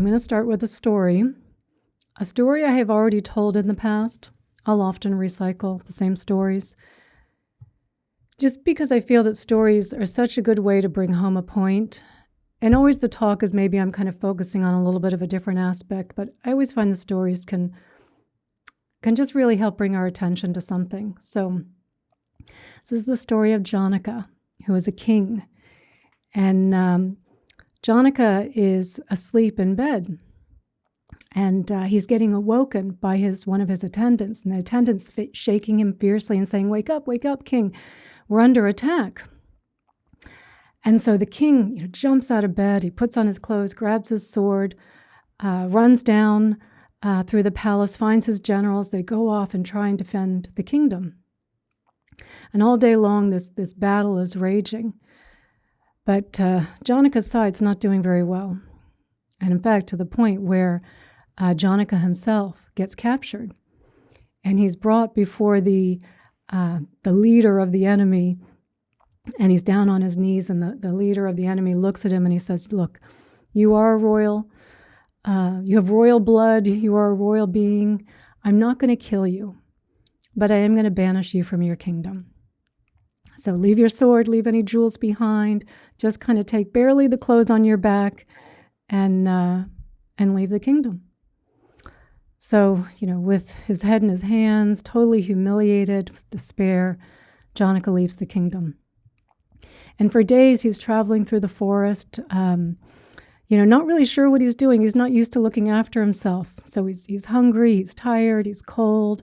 I'm going to start with a story I have already told in the past. I'll often recycle the same stories, just because I feel that stories are such a good way to bring home a point. And always the talk is maybe I'm kind of focusing on a little bit of a different aspect, but I always find the stories can just really help bring our attention to something. So this is the story of Janaka, who is a king. And Janaka is asleep in bed. And he's getting awoken by one of his attendants. And the attendant's shaking him fiercely and saying, wake up, king. We're under attack. And so the king jumps out of bed. He puts on his clothes, grabs his sword, runs down through the palace, finds his generals. They go off and try and defend the kingdom. And all day long, this battle is raging. But Janaka's side's not doing very well. And in fact, to the point where Janaka himself gets captured. And he's brought before the leader of the enemy. And he's down on his knees, and the leader of the enemy looks at him and he says, look, you are a royal. You have royal blood. You are a royal being. I'm not going to kill you, but I am going to banish you from your kingdom. So leave your sword, leave any jewels behind, just kind of take barely the clothes on your back and leave the kingdom. So, with his head in his hands, totally humiliated, with despair, Janaka leaves the kingdom. And for days he's traveling through the forest, not really sure what he's doing. He's not used to looking after himself. So he's hungry, he's tired, he's cold.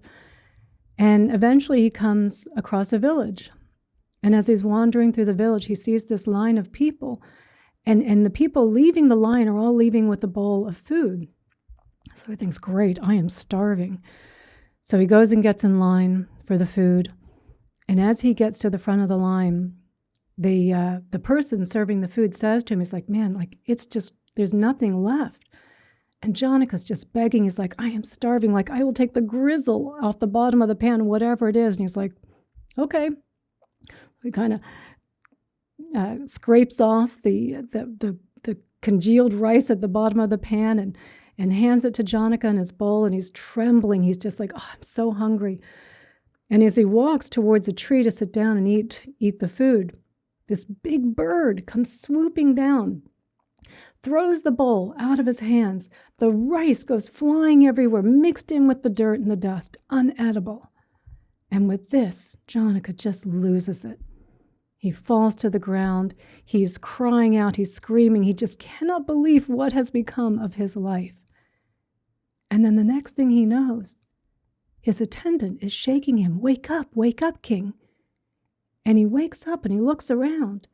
And eventually he comes across a village. And as he's wandering through the village, he sees this line of people. And the people leaving the line are all leaving with a bowl of food. So he thinks, great, I am starving. So he goes and gets in line for the food. And as he gets to the front of the line, the person serving the food says to him, he's like, man, it's just, there's nothing left. And Janaka's just begging. He's like, I am starving. I will take the grizzle off the bottom of the pan, whatever it is. And he's like, okay. He kind of scrapes off the congealed rice at the bottom of the pan and hands it to Janaka in his bowl. And he's trembling. He's just like, oh, I'm so hungry. And as he walks towards a tree to sit down and eat the food, this big bird comes swooping down, throws the bowl out of his hands. The rice goes flying everywhere, mixed in with the dirt and the dust, unedible. And with this, Janaka just loses it. He falls to the ground. He's crying out. He's screaming. He just cannot believe what has become of his life. And then the next thing he knows, his attendant is shaking him. Wake up, king. And he wakes up and he looks around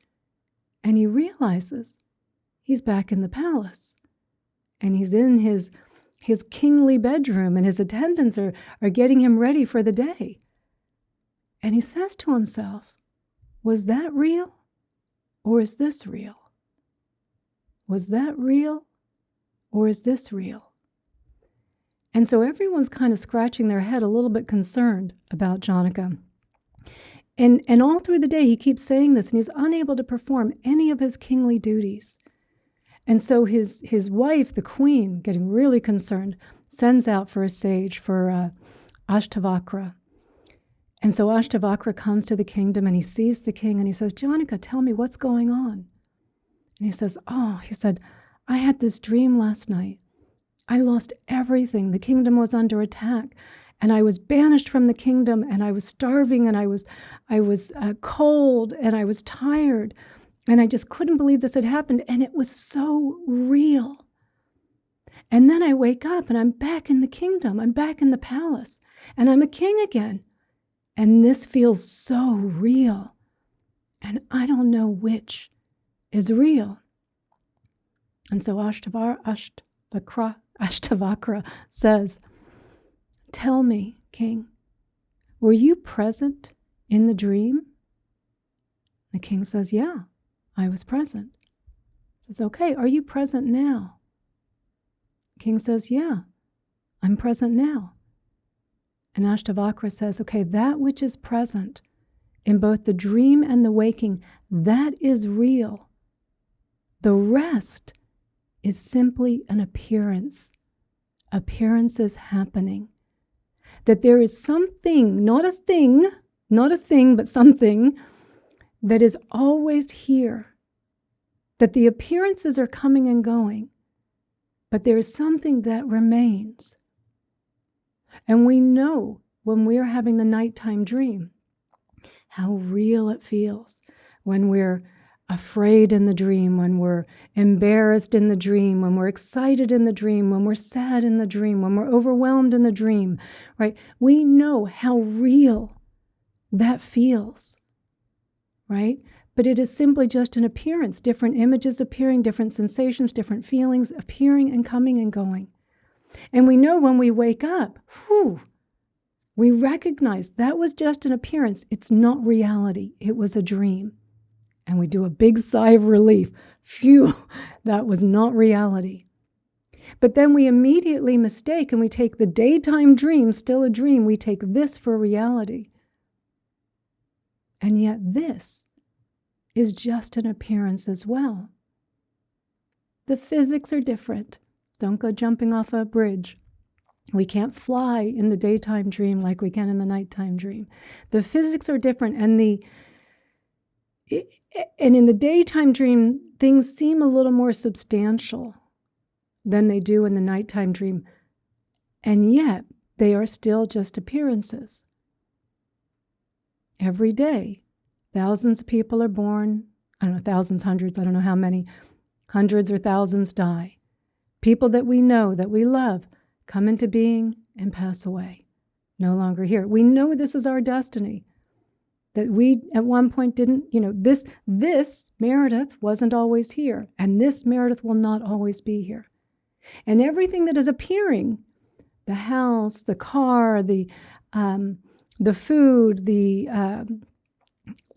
and he realizes he's back in the palace. And he's in his kingly bedroom, and his attendants are getting him ready for the day. And he says to himself, was that real? Or is this real? Was that real? Or is this real? And so everyone's kind of scratching their head, a little bit concerned about Janaka. And all through the day, he keeps saying this, and he's unable to perform any of his kingly duties. And so his wife, the queen, getting really concerned, sends out for a sage, for Ashtavakra. And so Ashtavakra comes to the kingdom, and he sees the king, and he says, Janaka, tell me what's going on. And he says, I had this dream last night. I lost everything. The kingdom was under attack, and I was banished from the kingdom, and I was starving, and I was cold, and I was tired, and I just couldn't believe this had happened, and it was so real. And then I wake up, and I'm back in the kingdom. I'm back in the palace, and I'm a king again. And this feels so real, and I don't know which is real. And so Ashtavakra says, tell me, king, were you present in the dream? The king says, yeah, I was present. He says, okay, are you present now? The king says, yeah, I'm present now. And Ashtavakra says, okay, that which is present in both the dream and the waking, that is real. The rest is simply an appearance. Appearances happening. That there is something, not a thing, but something that is always here. That the appearances are coming and going, but there is something that remains. And we know when we're having the nighttime dream how real it feels when we're afraid in the dream, when we're embarrassed in the dream, when we're excited in the dream, when we're sad in the dream, when we're overwhelmed in the dream, right? We know how real that feels, right? But it is simply just an appearance, different images appearing, different sensations, different feelings appearing and coming and going. And we know when we wake up, we recognize that was just an appearance. It's not reality. It was a dream. And we do a big sigh of relief. Phew, that was not reality. But then we immediately mistake and we take the daytime dream, still a dream, we take this for reality. And yet this is just an appearance as well. The physics are different. Don't go jumping off a bridge. We can't fly in the daytime dream like we can in the nighttime dream. The physics are different, and in the daytime dream, things seem a little more substantial than they do in the nighttime dream, and yet they are still just appearances. Every day, thousands of people are born. I don't know, thousands, hundreds, I don't know how many. Hundreds or thousands die. People that we know, that we love, come into being and pass away. No longer here. We know this is our destiny. That we at one point didn't, this Meredith wasn't always here. And this Meredith will not always be here. And everything that is appearing, the house, the car, the food, the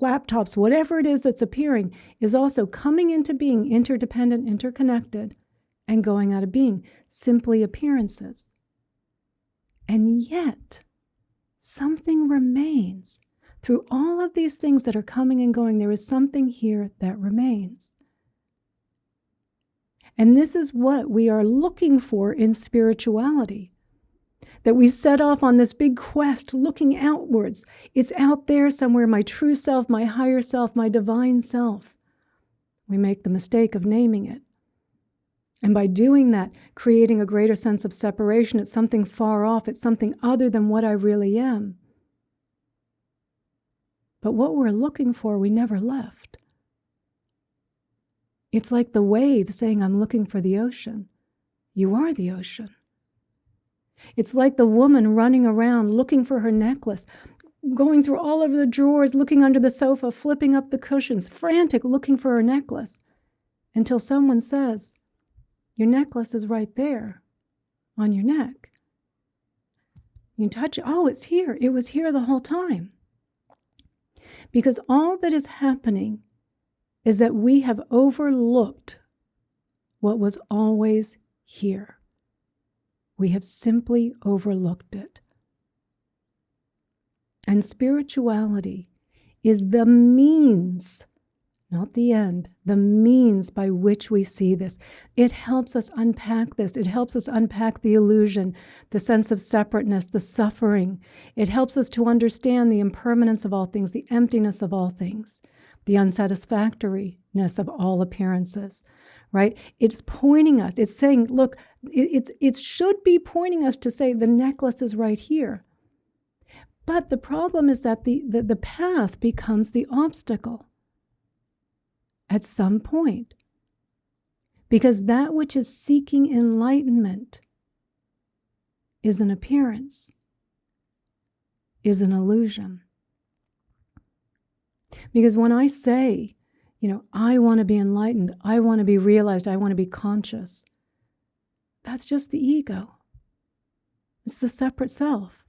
laptops, whatever it is that's appearing, is also coming into being, interdependent, interconnected, and going out of being, simply appearances. And yet, something remains. Through all of these things that are coming and going, there is something here that remains. And this is what we are looking for in spirituality. That we set off on this big quest looking outwards. It's out there somewhere, my true self, my higher self, my divine self. We make the mistake of naming it. And by doing that, creating a greater sense of separation, it's something far off, it's something other than what I really am. But what we're looking for, we never left. It's like the wave saying, I'm looking for the ocean. You are the ocean. It's like the woman running around looking for her necklace, going through all of the drawers, looking under the sofa, flipping up the cushions, frantic, looking for her necklace, until someone says, your necklace is right there on your neck. You touch it. Oh, it's here. It was here the whole time. Because all that is happening is that we have overlooked what was always here. We have simply overlooked it. And spirituality is the means, not the end, the means by which we see this. It helps us unpack this. It helps us unpack the illusion, the sense of separateness, the suffering. It helps us to understand the impermanence of all things, the emptiness of all things, the unsatisfactoriness of all appearances, right? It's pointing us. It's saying, look, it should be pointing us to say the necklace is right here. But the problem is that the path becomes the obstacle at some point. Because that which is seeking enlightenment is an appearance, is an illusion. Because when I say, I want to be enlightened, I want to be realized, I want to be conscious, that's just the ego. It's the separate self.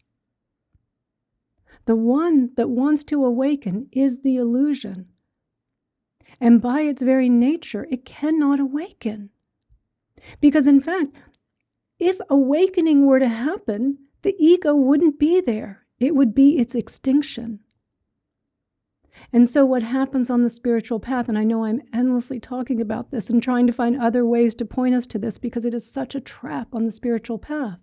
The one that wants to awaken is the illusion. And by its very nature, it cannot awaken. Because in fact, if awakening were to happen, the ego wouldn't be there. It would be its extinction. And so what happens on the spiritual path, and I know I'm endlessly talking about this and trying to find other ways to point us to this because it is such a trap on the spiritual path.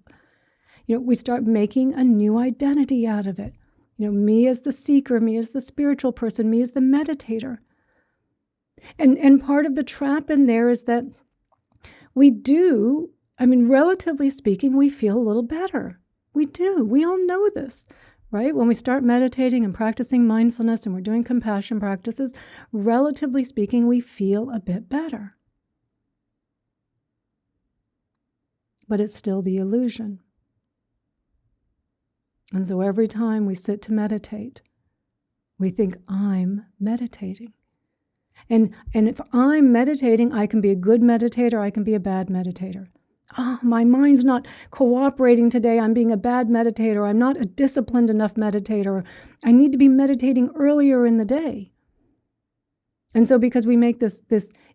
We start making a new identity out of it. Me as the seeker, me as the spiritual person, me as the meditator. And part of the trap in there is that we do, relatively speaking, we feel a little better. We do. We all know this, right? When we start meditating and practicing mindfulness and we're doing compassion practices, relatively speaking, we feel a bit better. But it's still the illusion. And so every time we sit to meditate, we think, I'm meditating. And if I'm meditating, I can be a good meditator, I can be a bad meditator. Oh, my mind's not cooperating today, I'm being a bad meditator, I'm not a disciplined enough meditator, I need to be meditating earlier in the day. And so because we make this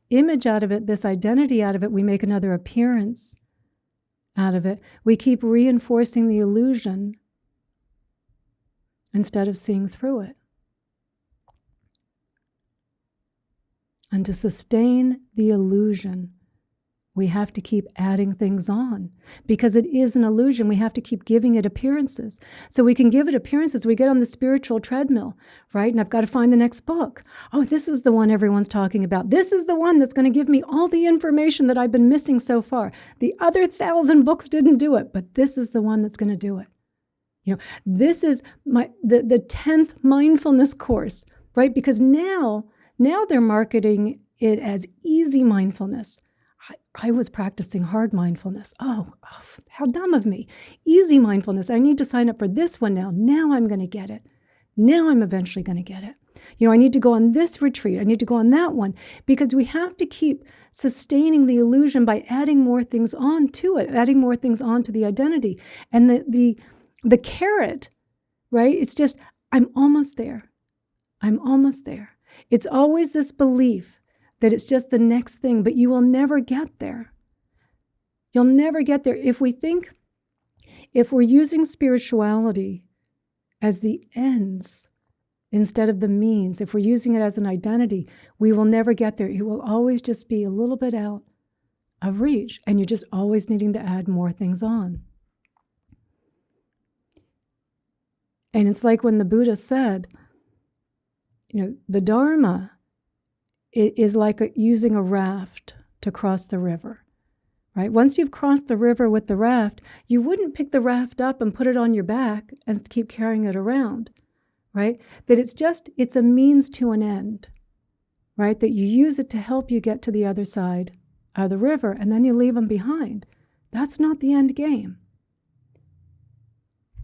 image out of it, this identity out of it, we make another appearance out of it, we keep reinforcing the illusion instead of seeing through it. And to sustain the illusion, we have to keep adding things on. Because it is an illusion, we have to keep giving it appearances. So we can give it appearances. We get on the spiritual treadmill, right? And I've got to find the next book. Oh, this is the one everyone's talking about. This is the one that's going to give me all the information that I've been missing so far. The other 1,000 books didn't do it, but this is the one that's going to do it. This is the 10th mindfulness course, right? Because now they're marketing it as easy mindfulness. I was practicing hard mindfulness. Oh, how dumb of me. Easy mindfulness. I need to sign up for this one now. Now I'm going to get it. Now I'm eventually going to get it. I need to go on this retreat. I need to go on that one. Because we have to keep sustaining the illusion by adding more things on to it, adding more things on to the identity. And the carrot, right? It's just, I'm almost there. I'm almost there. It's always this belief that it's just the next thing, but you will never get there. You'll never get there. If we're using spirituality as the ends instead of the means, if we're using it as an identity, we will never get there. It will always just be a little bit out of reach, and you're just always needing to add more things on. And it's like when the Buddha said, the dharma is like using a raft to cross the river, right? Once you've crossed the river with the raft, you wouldn't pick the raft up and put it on your back and keep carrying it around, right? That it's a means to an end, right? That you use it to help you get to the other side of the river, and then you leave them behind. That's not the end game.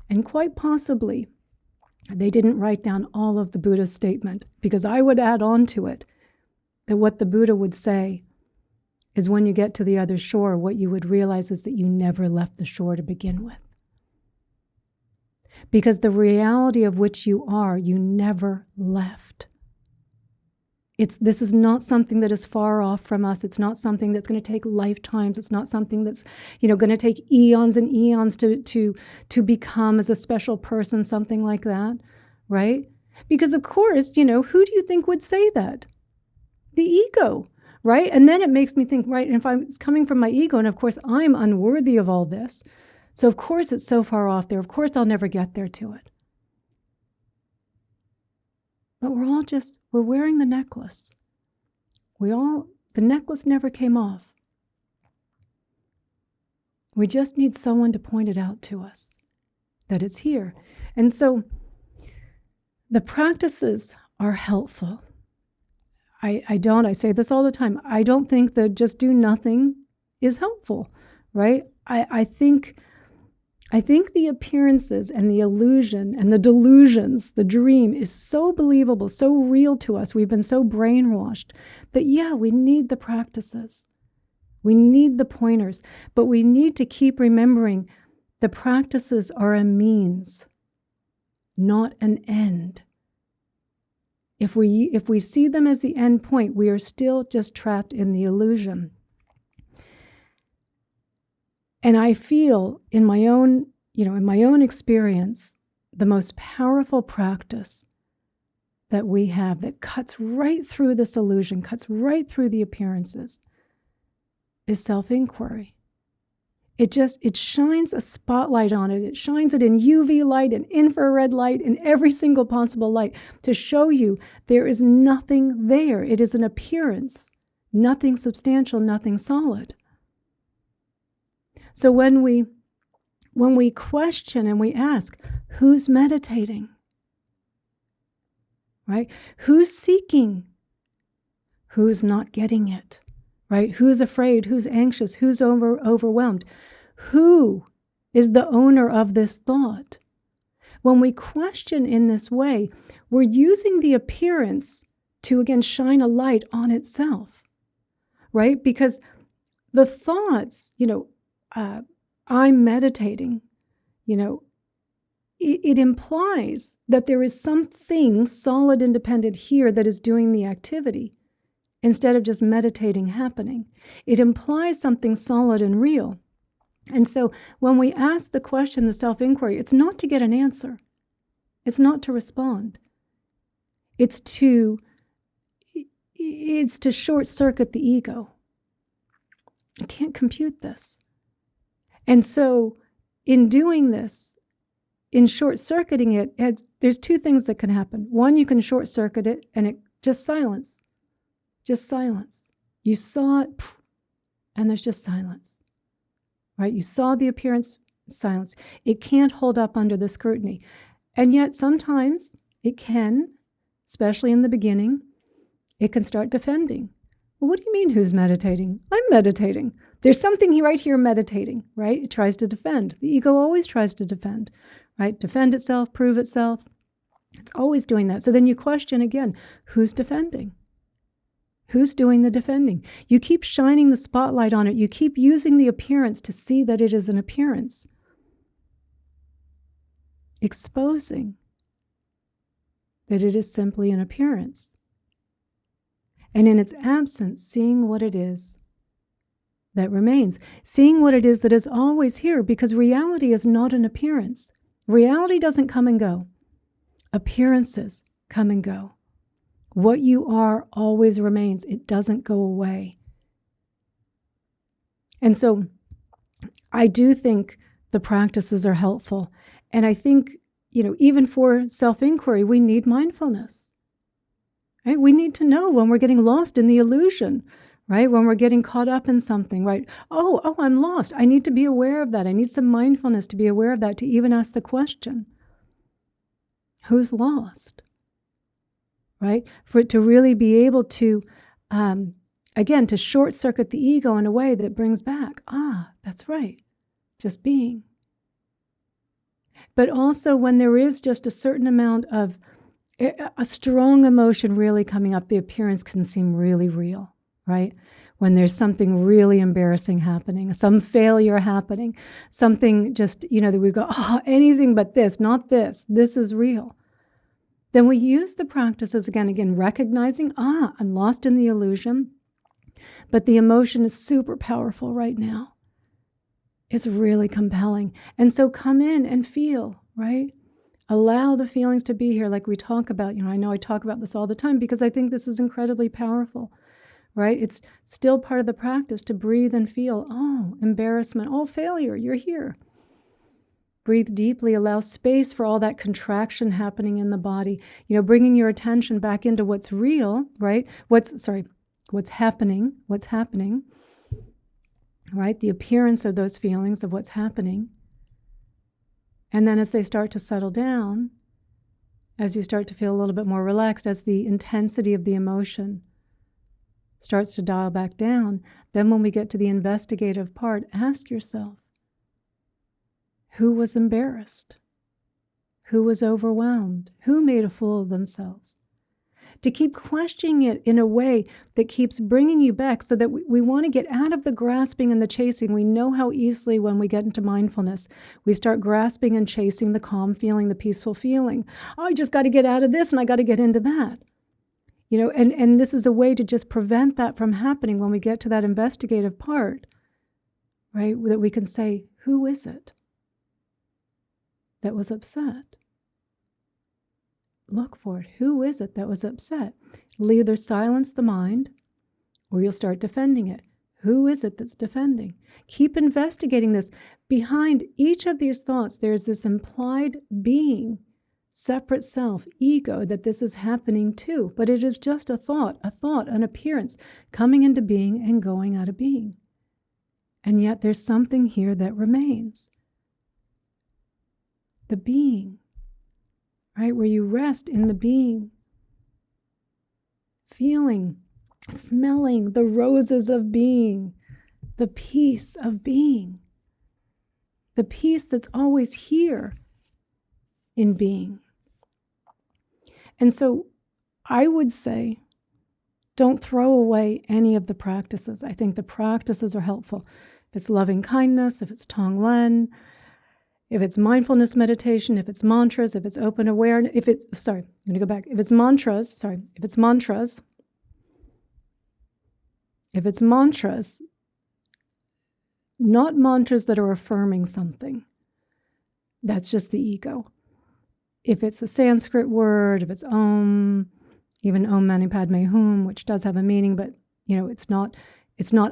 And quite possibly, they didn't write down all of the Buddha's statement, because I would add on to it that what the Buddha would say is when you get to the other shore, what you would realize is that you never left the shore to begin with. Because the reality of which you are, you never left. This is not something that is far off from us. It's not something that's going to take lifetimes. It's not something that's, going to take eons and eons to become as a special person, something like that, right? Because of course, who do you think would say that? The ego, right? And then it makes me think, right, and if it's coming from my ego, and of course I'm unworthy of all this, so of course it's so far off there. Of course I'll never get there to it. But we're wearing the necklace. The necklace never came off. We just need someone to point it out to us, that it's here. And so the practices are helpful. I say this all the time. I don't think that just do nothing is helpful, right? I think the appearances and the illusion and the delusions, the dream is so believable, so real to us. We've been so brainwashed that, we need the practices. We need the pointers, but we need to keep remembering the practices are a means, not an end. If we see them as the end point, we are still just trapped in the illusion. And I feel in my own experience, the most powerful practice that we have that cuts right through this illusion, cuts right through the appearances, is self-inquiry. It shines a spotlight on it. It shines it in UV light and infrared light and every single possible light to show you there is nothing there. It is an appearance, nothing substantial, nothing solid. So when we question and we ask, who's meditating? Right? Who's seeking? Who's not getting it? Right? Who's afraid? Who's anxious? Who's overwhelmed? Who is the owner of this thought? When we question in this way, we're using the appearance to, again, shine a light on itself, right? Because the thoughts, I'm meditating, it implies that there is something solid, independent here that is doing the activity instead of just meditating happening. It implies something solid and real. And so when we ask the question, the self-inquiry, it's not to get an answer. It's not to respond. It's to short-circuit the ego. I can't compute this. And so in doing this, in short-circuiting it, there's two things that can happen. One, you can short-circuit it and it just silence. Just silence. You saw it, and there's just silence. Right? You saw the appearance, silence. It can't hold up under the scrutiny. And yet sometimes it can, especially in the beginning, it can start defending. Well, what do you mean who's meditating? I'm meditating. There's something right here meditating, right? It tries to defend. The ego always tries to defend, right? Defend itself, prove itself. It's always doing that. So then you question again, who's defending? Who's doing the defending? You keep shining the spotlight on it. You keep using the appearance to see that it is an appearance. Exposing that it is simply an appearance. And in its absence, seeing what it is that remains. Seeing what it is that is always here, because reality is not an appearance. Reality doesn't come and go. Appearances come and go. What you are always remains. It doesn't go away. And so I do think the practices are helpful. And I think, even for self-inquiry, we need mindfulness. Right? We need to know when we're getting lost in the illusion, right? When we're getting caught up in something, right? Oh, I'm lost. I need to be aware of that. I need some mindfulness to be aware of that, to even ask the question, who's lost? Right? For it to really be able to, again, to short-circuit the ego in a way that brings back, that's right, just being. But also when there is just a certain amount of a strong emotion really coming up, the appearance can seem really real, right? When there's something really embarrassing happening, some failure happening, something just, that we go, anything but this, not this, this is real. Then we use the practices again, recognizing, I'm lost in the illusion, but the emotion is super powerful right now. It's really compelling. And so come in and feel, right? Allow the feelings to be here like we talk about. I know I talk about this all the time because I think this is incredibly powerful, right? It's still part of the practice to breathe and feel, embarrassment, failure, you're here. Breathe deeply, allow space for all that contraction happening in the body, bringing your attention back into what's real, right? What's happening, right? The appearance of those feelings of what's happening. And then as they start to settle down, as you start to feel a little bit more relaxed, as the intensity of the emotion starts to dial back down, then when we get to the investigative part, ask yourself, who was embarrassed? Who was overwhelmed? Who made a fool of themselves? To keep questioning it in a way that keeps bringing you back so that we want to get out of the grasping and the chasing. We know how easily when we get into mindfulness, we start grasping and chasing the calm feeling, the peaceful feeling. I just got to get out of this and I got to get into that. And this is a way to just prevent that from happening when we get to that investigative part, right? That we can say, who is it that was upset? look for it. Who is it that was upset? It'll either silence the mind or you'll start defending it. Who is it that's defending? Keep investigating this. Behind each of these thoughts, there's this implied being, separate self, ego, that this is happening to. But it is just a thought, an appearance, coming into being and going out of being. And yet there's something here that remains. The being, right? Where you rest in the being, feeling, smelling the roses of being, the peace of being, the peace that's always here in being. And so I would say, don't throw away any of the practices. I think the practices are helpful. If it's loving kindness, if it's Tonglen, if it's mindfulness meditation, if it's mantras, if it's open awareness, if it's mantras, not mantras that are affirming something. That's just the ego. If it's a Sanskrit word, if it's Om, even Om Mani Padme Hum, which does have a meaning, but it's not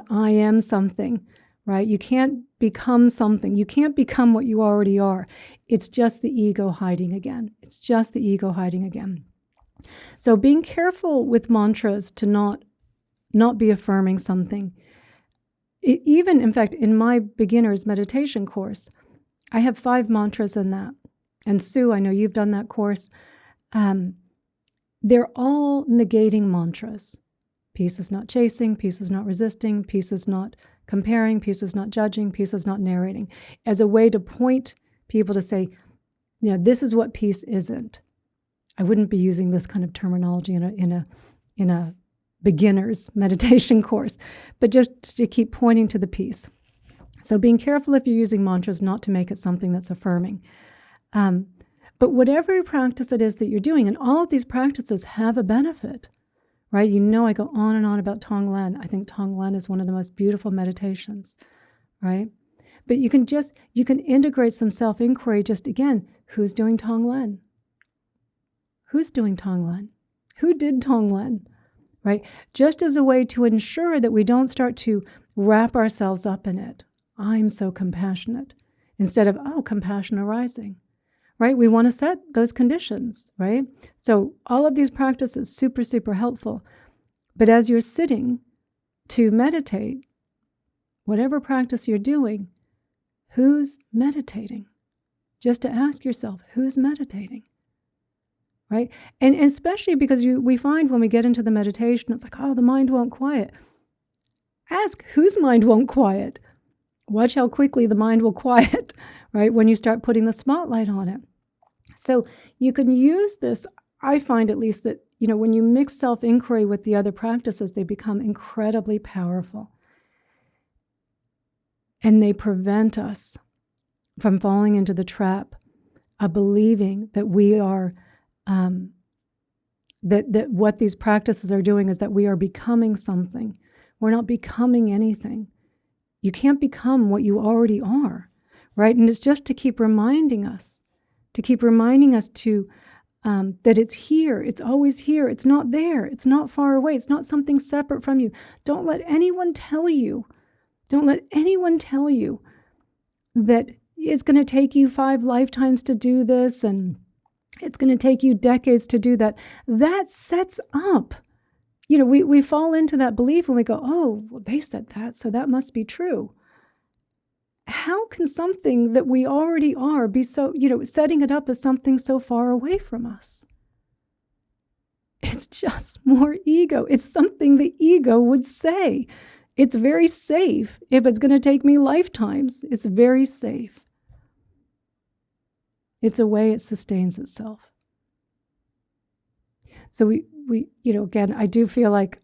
I am something, right? You can't become something. You can't become what you already are. It's just the ego hiding again. So being careful with mantras to not be affirming something. Even, in fact, in my beginner's meditation course, I have 5 mantras in that. And Sue, I know you've done that course. They're all negating mantras. Peace is not chasing, peace is not resisting, peace is not comparing, peace is not judging, peace is not narrating, as a way to point people to say, this is what peace isn't. I wouldn't be using this kind of terminology in a beginner's meditation course, but just to keep pointing to the peace. So being careful if you're using mantras not to make it something that's affirming. But whatever practice it is that you're doing, and all of these practices have a benefit, right? I go on and on about Tonglen. I think Tonglen is one of the most beautiful meditations, right? But you can integrate some self-inquiry just, again, who's doing Tonglen? Who's doing Tonglen? Who did Tonglen? Right? Just as a way to ensure that we don't start to wrap ourselves up in it. I'm so compassionate. Instead of, compassion arising. Right? We want to set those conditions, right? So all of these practices, super, super helpful. But as you're sitting to meditate, whatever practice you're doing, who's meditating? Just to ask yourself, who's meditating? Right? And especially because we find when we get into the meditation, it's like, the mind won't quiet. Ask whose mind won't quiet. Watch how quickly the mind will quiet, right? When you start putting the spotlight on it. So you can use this, I find at least that, when you mix self-inquiry with the other practices, they become incredibly powerful. And they prevent us from falling into the trap of believing that we are that what these practices are doing is that we are becoming something. We're not becoming anything. You can't become what you already are, right? And it's just to keep reminding us to that it's here. It's always here. It's not there. It's not far away. It's not something separate from you. Don't let anyone tell you that it's going to take you 5 lifetimes to do this and it's going to take you decades to do that. That sets up, we fall into that belief and we go, they said that, so that must be true. How can something that we already are be so, setting it up as something so far away from us? It's just more ego. It's something the ego would say. It's very safe. If it's going to take me lifetimes, it's very safe. It's a way it sustains itself. So we again, I do feel like,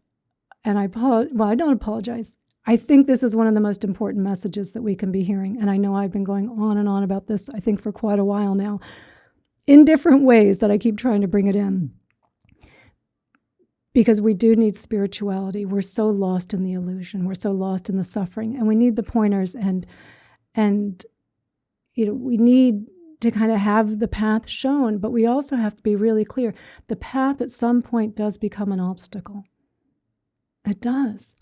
and I don't apologize. I think this is one of the most important messages that we can be hearing. And I know I've been going on and on about this, I think, for quite a while now, in different ways that I keep trying to bring it in. Because we do need spirituality. We're so lost in the illusion. We're so lost in the suffering. And we need the pointers and we need to kind of have the path shown, but we also have to be really clear. The path at some point does become an obstacle. It does.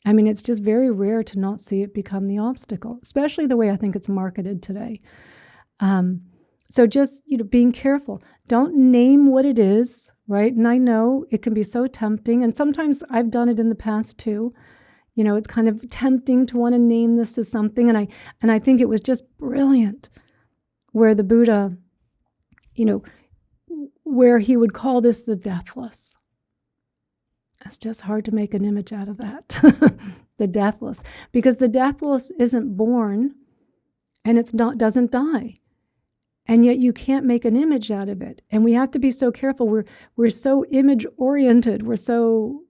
I mean, it's just very rare to not see it become the obstacle, especially the way I think it's marketed today. So just, being careful. Don't name what it is, right? And I know it can be so tempting, and sometimes I've done it in the past too. It's kind of tempting to want to name this as something, and I think it was just brilliant where the Buddha, where he would call this the deathless. It's just hard to make an image out of that. The deathless, because the deathless isn't born, and doesn't die. And yet you can't make an image out of it. And we have to be so careful. We're so image oriented. We so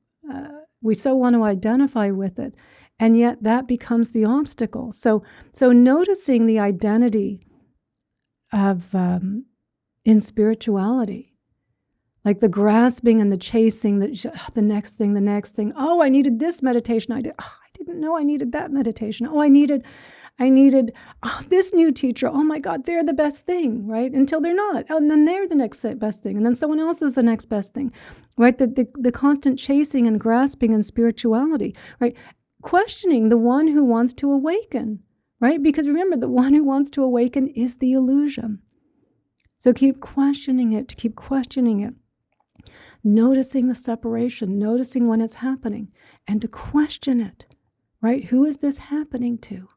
want to identify with it. And yet that becomes the obstacle. So noticing the identity of in spirituality, like the grasping and the chasing, the next thing. Oh, I needed this meditation. I didn't know I needed that meditation. Oh, I needed this new teacher. Oh my God, they're the best thing, right? Until they're not. And then they're the next best thing. And then someone else is the next best thing, right? The constant chasing and grasping in spirituality, right? Questioning the one who wants to awaken, right? Because remember, the one who wants to awaken is the illusion. So keep questioning it, noticing the separation, noticing when it's happening, and to question it, right? Who is this happening to?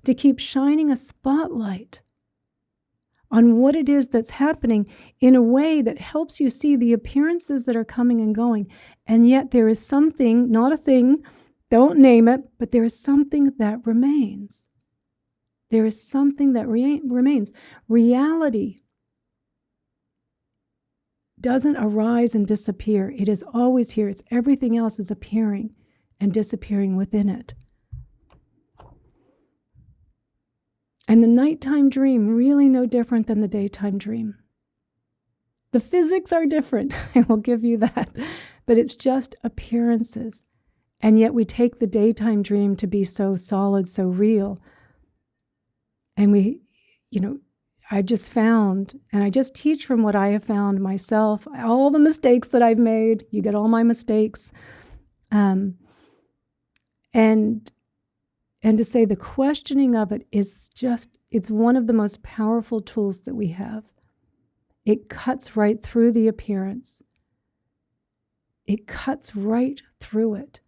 To keep shining a spotlight on what it is that's happening in a way that helps you see the appearances that are coming and going. And yet there is something, not a thing, don't name it, but there is something that remains. There is something that remains. Reality doesn't arise and disappear. It is always here. It's everything else is appearing and disappearing within it. And the nighttime dream, really no different than the daytime dream. The physics are different, I will give you that, but it's just appearances. And yet we take the daytime dream to be so solid, so real. And I just found, and I just teach from what I have found myself, all the mistakes that I've made, you get all my mistakes. And to say the questioning of it is it's one of the most powerful tools that we have. It cuts right through the appearance. It cuts right through it.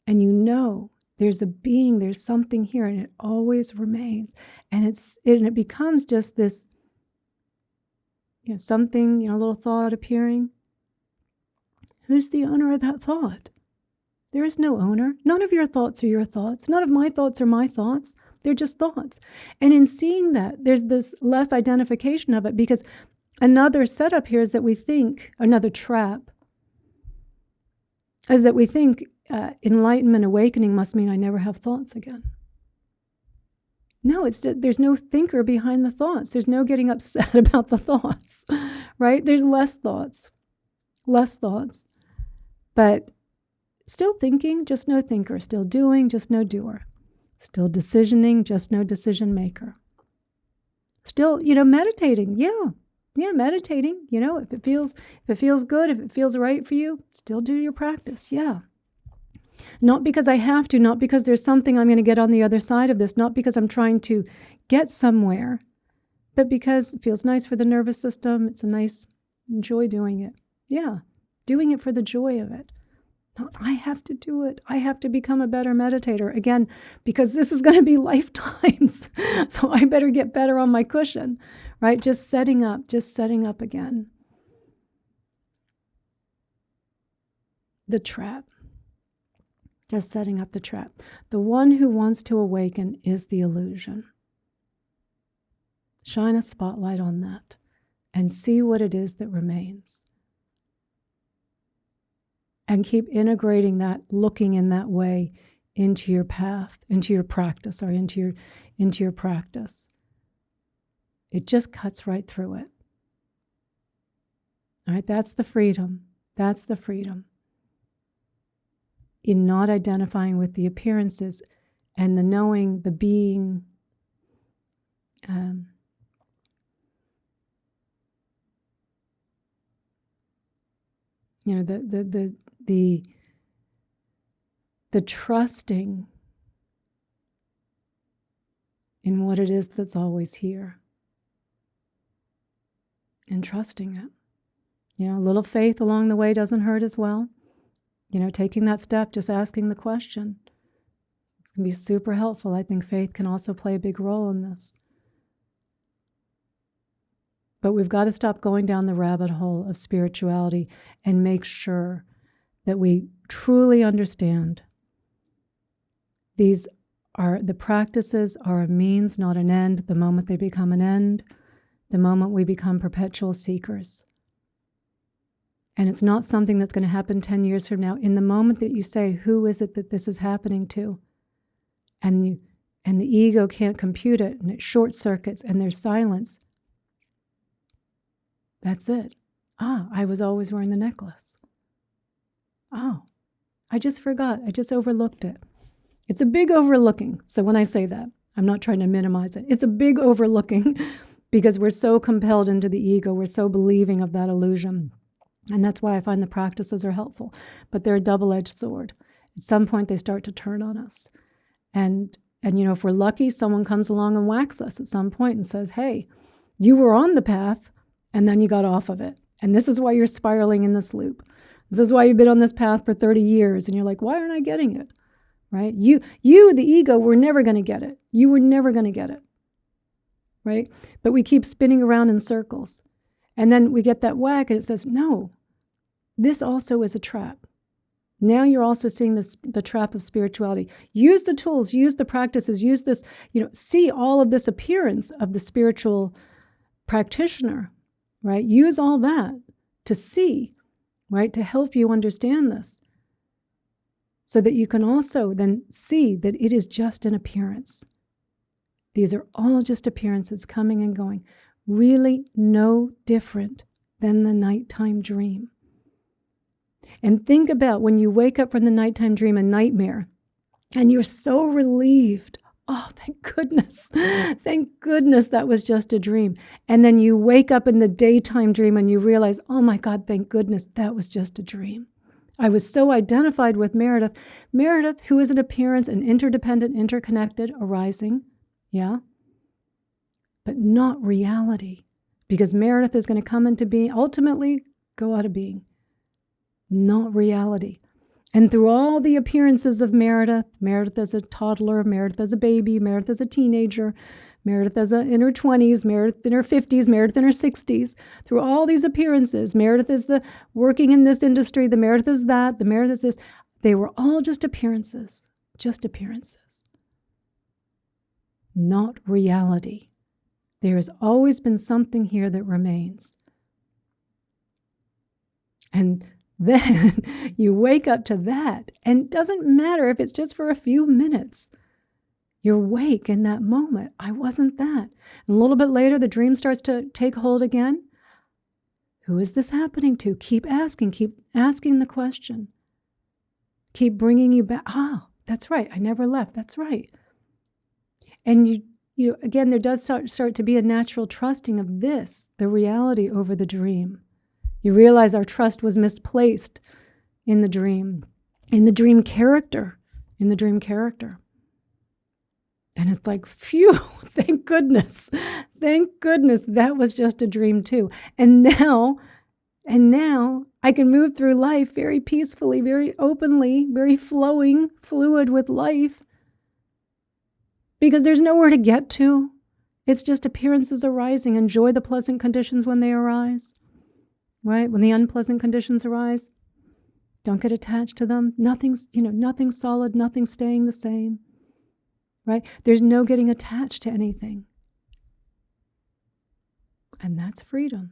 And there's a being, there's something here, and it always remains. And it becomes just this, something, a little thought appearing. Who's the owner of that thought? There is no owner. None of your thoughts are your thoughts. None of my thoughts are my thoughts. They're just thoughts. And in seeing that, there's this less identification of it, because another setup here is that we think, another trap, is that we think enlightenment, awakening must mean I never have thoughts again. No, there's no thinker behind the thoughts. There's no getting upset about the thoughts, right? There's less thoughts. But still thinking, just no thinker. Still doing, just no doer. Still decisioning, just no decision maker. Still, meditating. Yeah, meditating. If it feels good, if it feels right for you, still do your practice. Yeah. Not because I have to, not because there's something I'm going to get on the other side of this, not because I'm trying to get somewhere, but because it feels nice for the nervous system. Enjoy doing it. Yeah, doing it for the joy of it. Not, I have to do it. I have to become a better meditator. Again, because this is going to be lifetimes. So I better get better on my cushion, right? Just setting up again. The trap. Just setting up the trap. The one who wants to awaken is the illusion. Shine a spotlight on that and see what it is that remains. And keep integrating that, looking in that way into your path, into your practice, or into your practice. It just cuts right through it. All right, that's the freedom. That's the freedom. In not identifying with the appearances and the knowing, the being, um, the trusting in what it is that's always here, and trusting it. A little faith along the way doesn't hurt as well. Taking that step, just asking the question. It's going to be super helpful. I think faith can also play a big role in this. But we've got to stop going down the rabbit hole of spirituality and make sure that we truly understand the practices are a means, not an end. The moment they become an end, the moment we become perpetual seekers. And it's not something that's going to happen 10 years from now. In the moment that you say, who is it that this is happening to? And the ego can't compute it, and it short circuits, and there's silence. That's it. I was always wearing the necklace. Oh, I just forgot. I just overlooked it. It's a big overlooking. So when I say that, I'm not trying to minimize it. It's a big overlooking because we're so compelled into the ego. We're so believing of that illusion. And that's why I find the practices are helpful. But they're a double-edged sword. At some point, they start to turn on us. And if we're lucky, someone comes along and whacks us at some point and says, hey, you were on the path, and then you got off of it. And this is why you're spiraling in this loop. This is why you've been on this path for 30 years. And you're like, why aren't I getting it? Right? You, the ego, were never going to get it. You were never going to get it. Right? But we keep spinning around in circles. And then we get that whack and it says, no, this also is a trap. Now you're also seeing the trap of spirituality. Use the tools, use the practices, use this, see all of this appearance of the spiritual practitioner, right? Use all that to see, right? To help you understand this. So that you can also then see that it is just an appearance. These are all just appearances coming and going. Really no different than the nighttime dream. And think about when you wake up from the nighttime dream, a nightmare, and you're so relieved. Oh, thank goodness. Thank goodness that was just a dream. And then you wake up in the daytime dream and you realize, oh my God, thank goodness that was just a dream. I was so identified with Meredith. Meredith, who is an appearance, an interdependent, interconnected, arising, yeah, but not reality. Because Meredith is going to come into being, ultimately go out of being. Not reality. And through all the appearances of Meredith, Meredith as a toddler, Meredith as a baby, Meredith as a teenager, Meredith as in her 20s, Meredith in her 50s, Meredith in her 60s, through all these appearances, Meredith is the working in this industry, the Meredith is that, the Meredith is this. They were all just appearances, not reality. There has always been something here that remains. And then you wake up to that, and it doesn't matter if it's just for a few minutes. You're awake in that moment. I wasn't that. And a little bit later, the dream starts to take hold again. Who is this happening to? Keep asking the question. Keep bringing you back. Ah, that's right. I never left. That's right. And you again, there does start to be a natural trusting of this, the reality over the dream. You realize our trust was misplaced in the dream character. And it's like, phew, thank goodness. Thank goodness that was just a dream too. And now I can move through life very peacefully, very openly, very fluid with life. Because there's nowhere to get to. It's just appearances arising. Enjoy the pleasant conditions when they arise. Right? When the unpleasant conditions arise, don't get attached to them. Nothing's solid, nothing's staying the same. Right? There's no getting attached to anything. And that's freedom.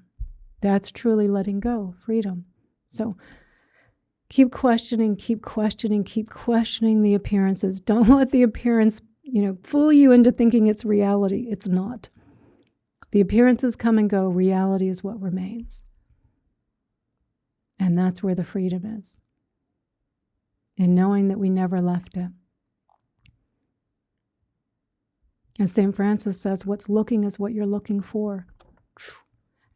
That's truly letting go, freedom. So keep questioning the appearances. Don't let the appearance, fool you into thinking it's reality. It's not. The appearances come and go. Reality is what remains. And that's where the freedom is. In knowing that we never left it. As St. Francis says, what's looking is what you're looking for.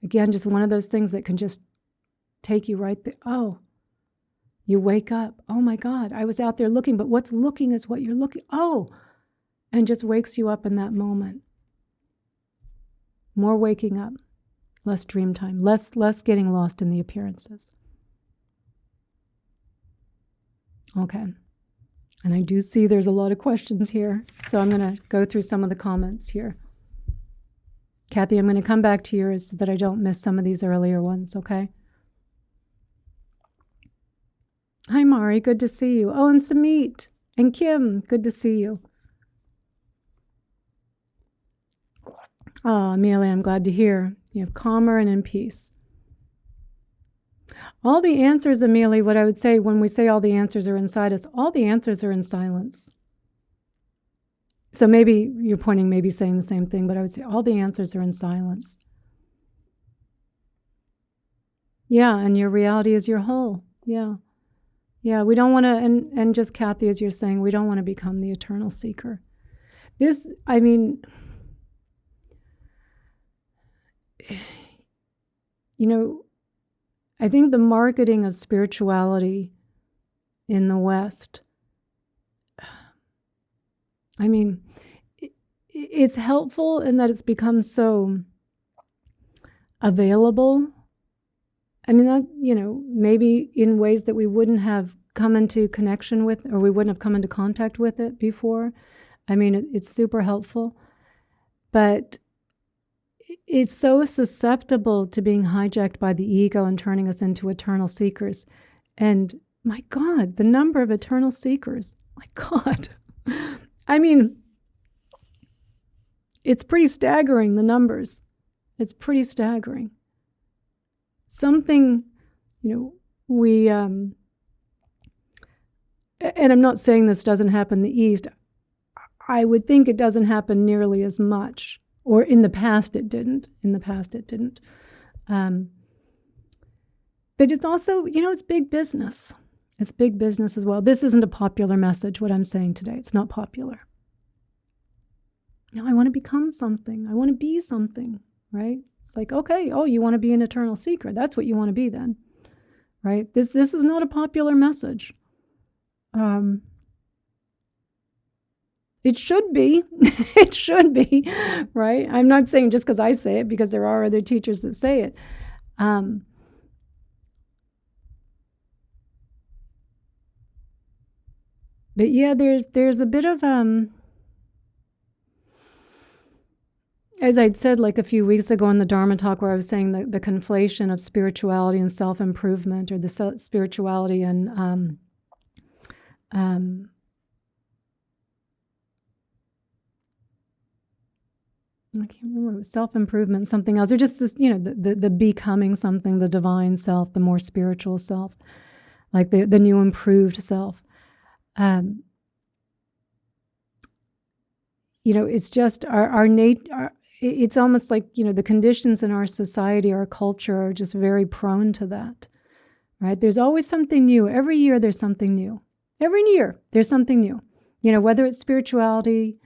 Again, just one of those things that can just take you right there. Oh, you wake up. Oh my God, I was out there looking, but what's looking is what you're looking. Oh, and just wakes you up in that moment. More waking up, less dream time, less getting lost in the appearances. Okay. And I do see there's a lot of questions here, so I'm going to go through some of the comments here. Kathy, I'm going to come back to yours so that I don't miss some of these earlier ones, okay? Hi, Mari, good to see you. Oh, and Samit and Kim, good to see you. Ah, Amelia, I'm glad to hear. You have calmer and in peace. All the answers, Amelia, what I would say when we say all the answers are inside us, all the answers are in silence. So maybe you're pointing, maybe saying the same thing, but I would say all the answers are in silence. Yeah, and your reality is your whole. Yeah. Yeah, we don't want to, and just Kathy, as you're saying, we don't want to become the eternal seeker. This, I mean, you know, I think the marketing of spirituality in the West, I mean, it's helpful in that it's become so available. I mean, that, you know, maybe in ways that we wouldn't have come into connection with, or we wouldn't have come into contact with it before. I mean, it's super helpful, but it's so susceptible to being hijacked by the ego and turning us into eternal seekers. And my God, the number of eternal seekers, my God. I mean, it's pretty staggering, the numbers. It's pretty staggering. Something, you know, we, and I'm not saying this doesn't happen in the East. I would think it doesn't happen nearly as much. Or in the past it didn't. But it's also, you know, it's big business. It's big business as well. This isn't a popular message, what I'm saying today. It's not popular. No, I want to become something. I want to be something, right? It's like, okay, oh, you want to be an eternal seeker. That's what you want to be then, right? This is not a popular message. It should be. It should be, right? I'm not saying just because I say it, because there are other teachers that say it. But yeah, there's a bit of, as I'd said like a few weeks ago in the Dharma talk, where I was saying the conflation of spirituality and self-improvement, or the spirituality and I can't remember, it was self-improvement, something else, or just this, you know, the becoming something, the divine self, the more spiritual self, like the new improved self. You know, it's just our it's almost like, you know, the conditions in our society, our culture are just very prone to that, right? There's always something new. Every year there's something new. Every year there's something new. You know, whether it's spirituality,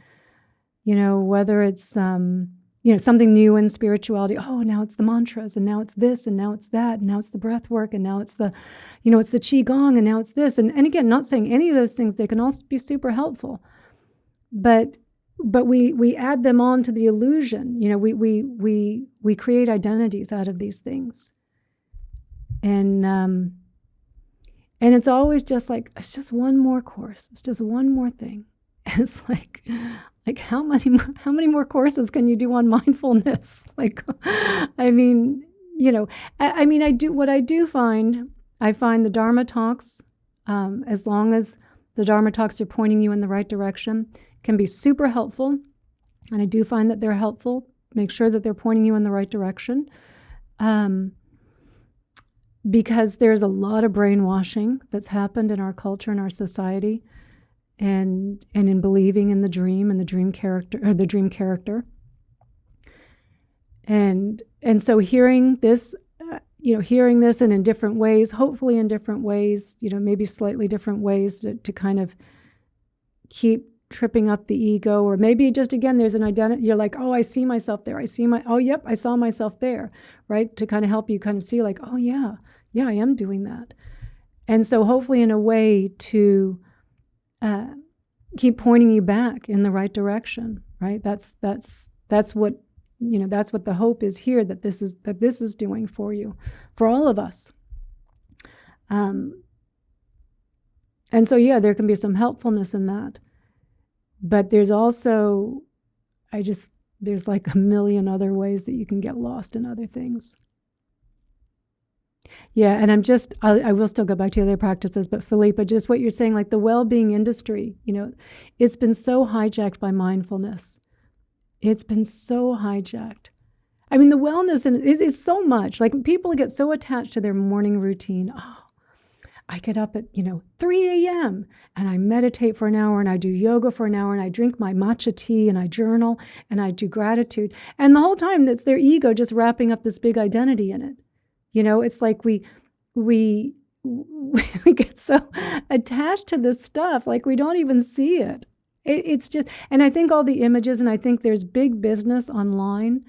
you know, whether it's, you know, something new in spirituality. Oh, now it's the mantras, and now it's this, and now it's that, and now it's the breath work, and now it's the, you know, it's the qigong, and now it's this. And again, not saying any of those things, they can also be super helpful. But we add them on to the illusion. You know, we create identities out of these things. And it's always just like, it's just one more course. It's just one more thing. And it's like how many more courses can you do on mindfulness? Like, I mean, you know, I mean, I find the Dharma talks, as long as the Dharma talks are pointing you in the right direction, can be super helpful. And I do find that they're helpful. Make sure that they're pointing you in the right direction. Because there's a lot of brainwashing that's happened in our culture and our society, and in believing in the dream and the dream character, or the dream character. And so hearing this, hearing this and in different ways, hopefully in different ways, maybe slightly different ways to kind of keep tripping up the ego, or maybe just, again, there's an identity. You're like, oh, I see myself there. I saw myself there, right? To kind of help you kind of see like, oh yeah, I am doing that. And so hopefully in a way to keep pointing you back in the right direction, right? That's what, that's what the hope is here, that this is doing for you, for all of us. And so, yeah, there can be some helpfulness in that. But there's also, there's like a million other ways that you can get lost in other things. Yeah, and I will still go back to the other practices, but Philippa, just what you're saying, like the well-being industry, it's been so hijacked by mindfulness. It's been so hijacked. I mean, the wellness, and it's so much, like people get so attached to their morning routine. Oh, I get up at, 3 a.m. and I meditate for an hour and I do yoga for an hour and I drink my matcha tea and I journal and I do gratitude. And the whole time that's their ego just wrapping up this big identity in it. It's like we get so attached to this stuff, like we don't even see it. It's just, and I think all the images, and I think there's big business online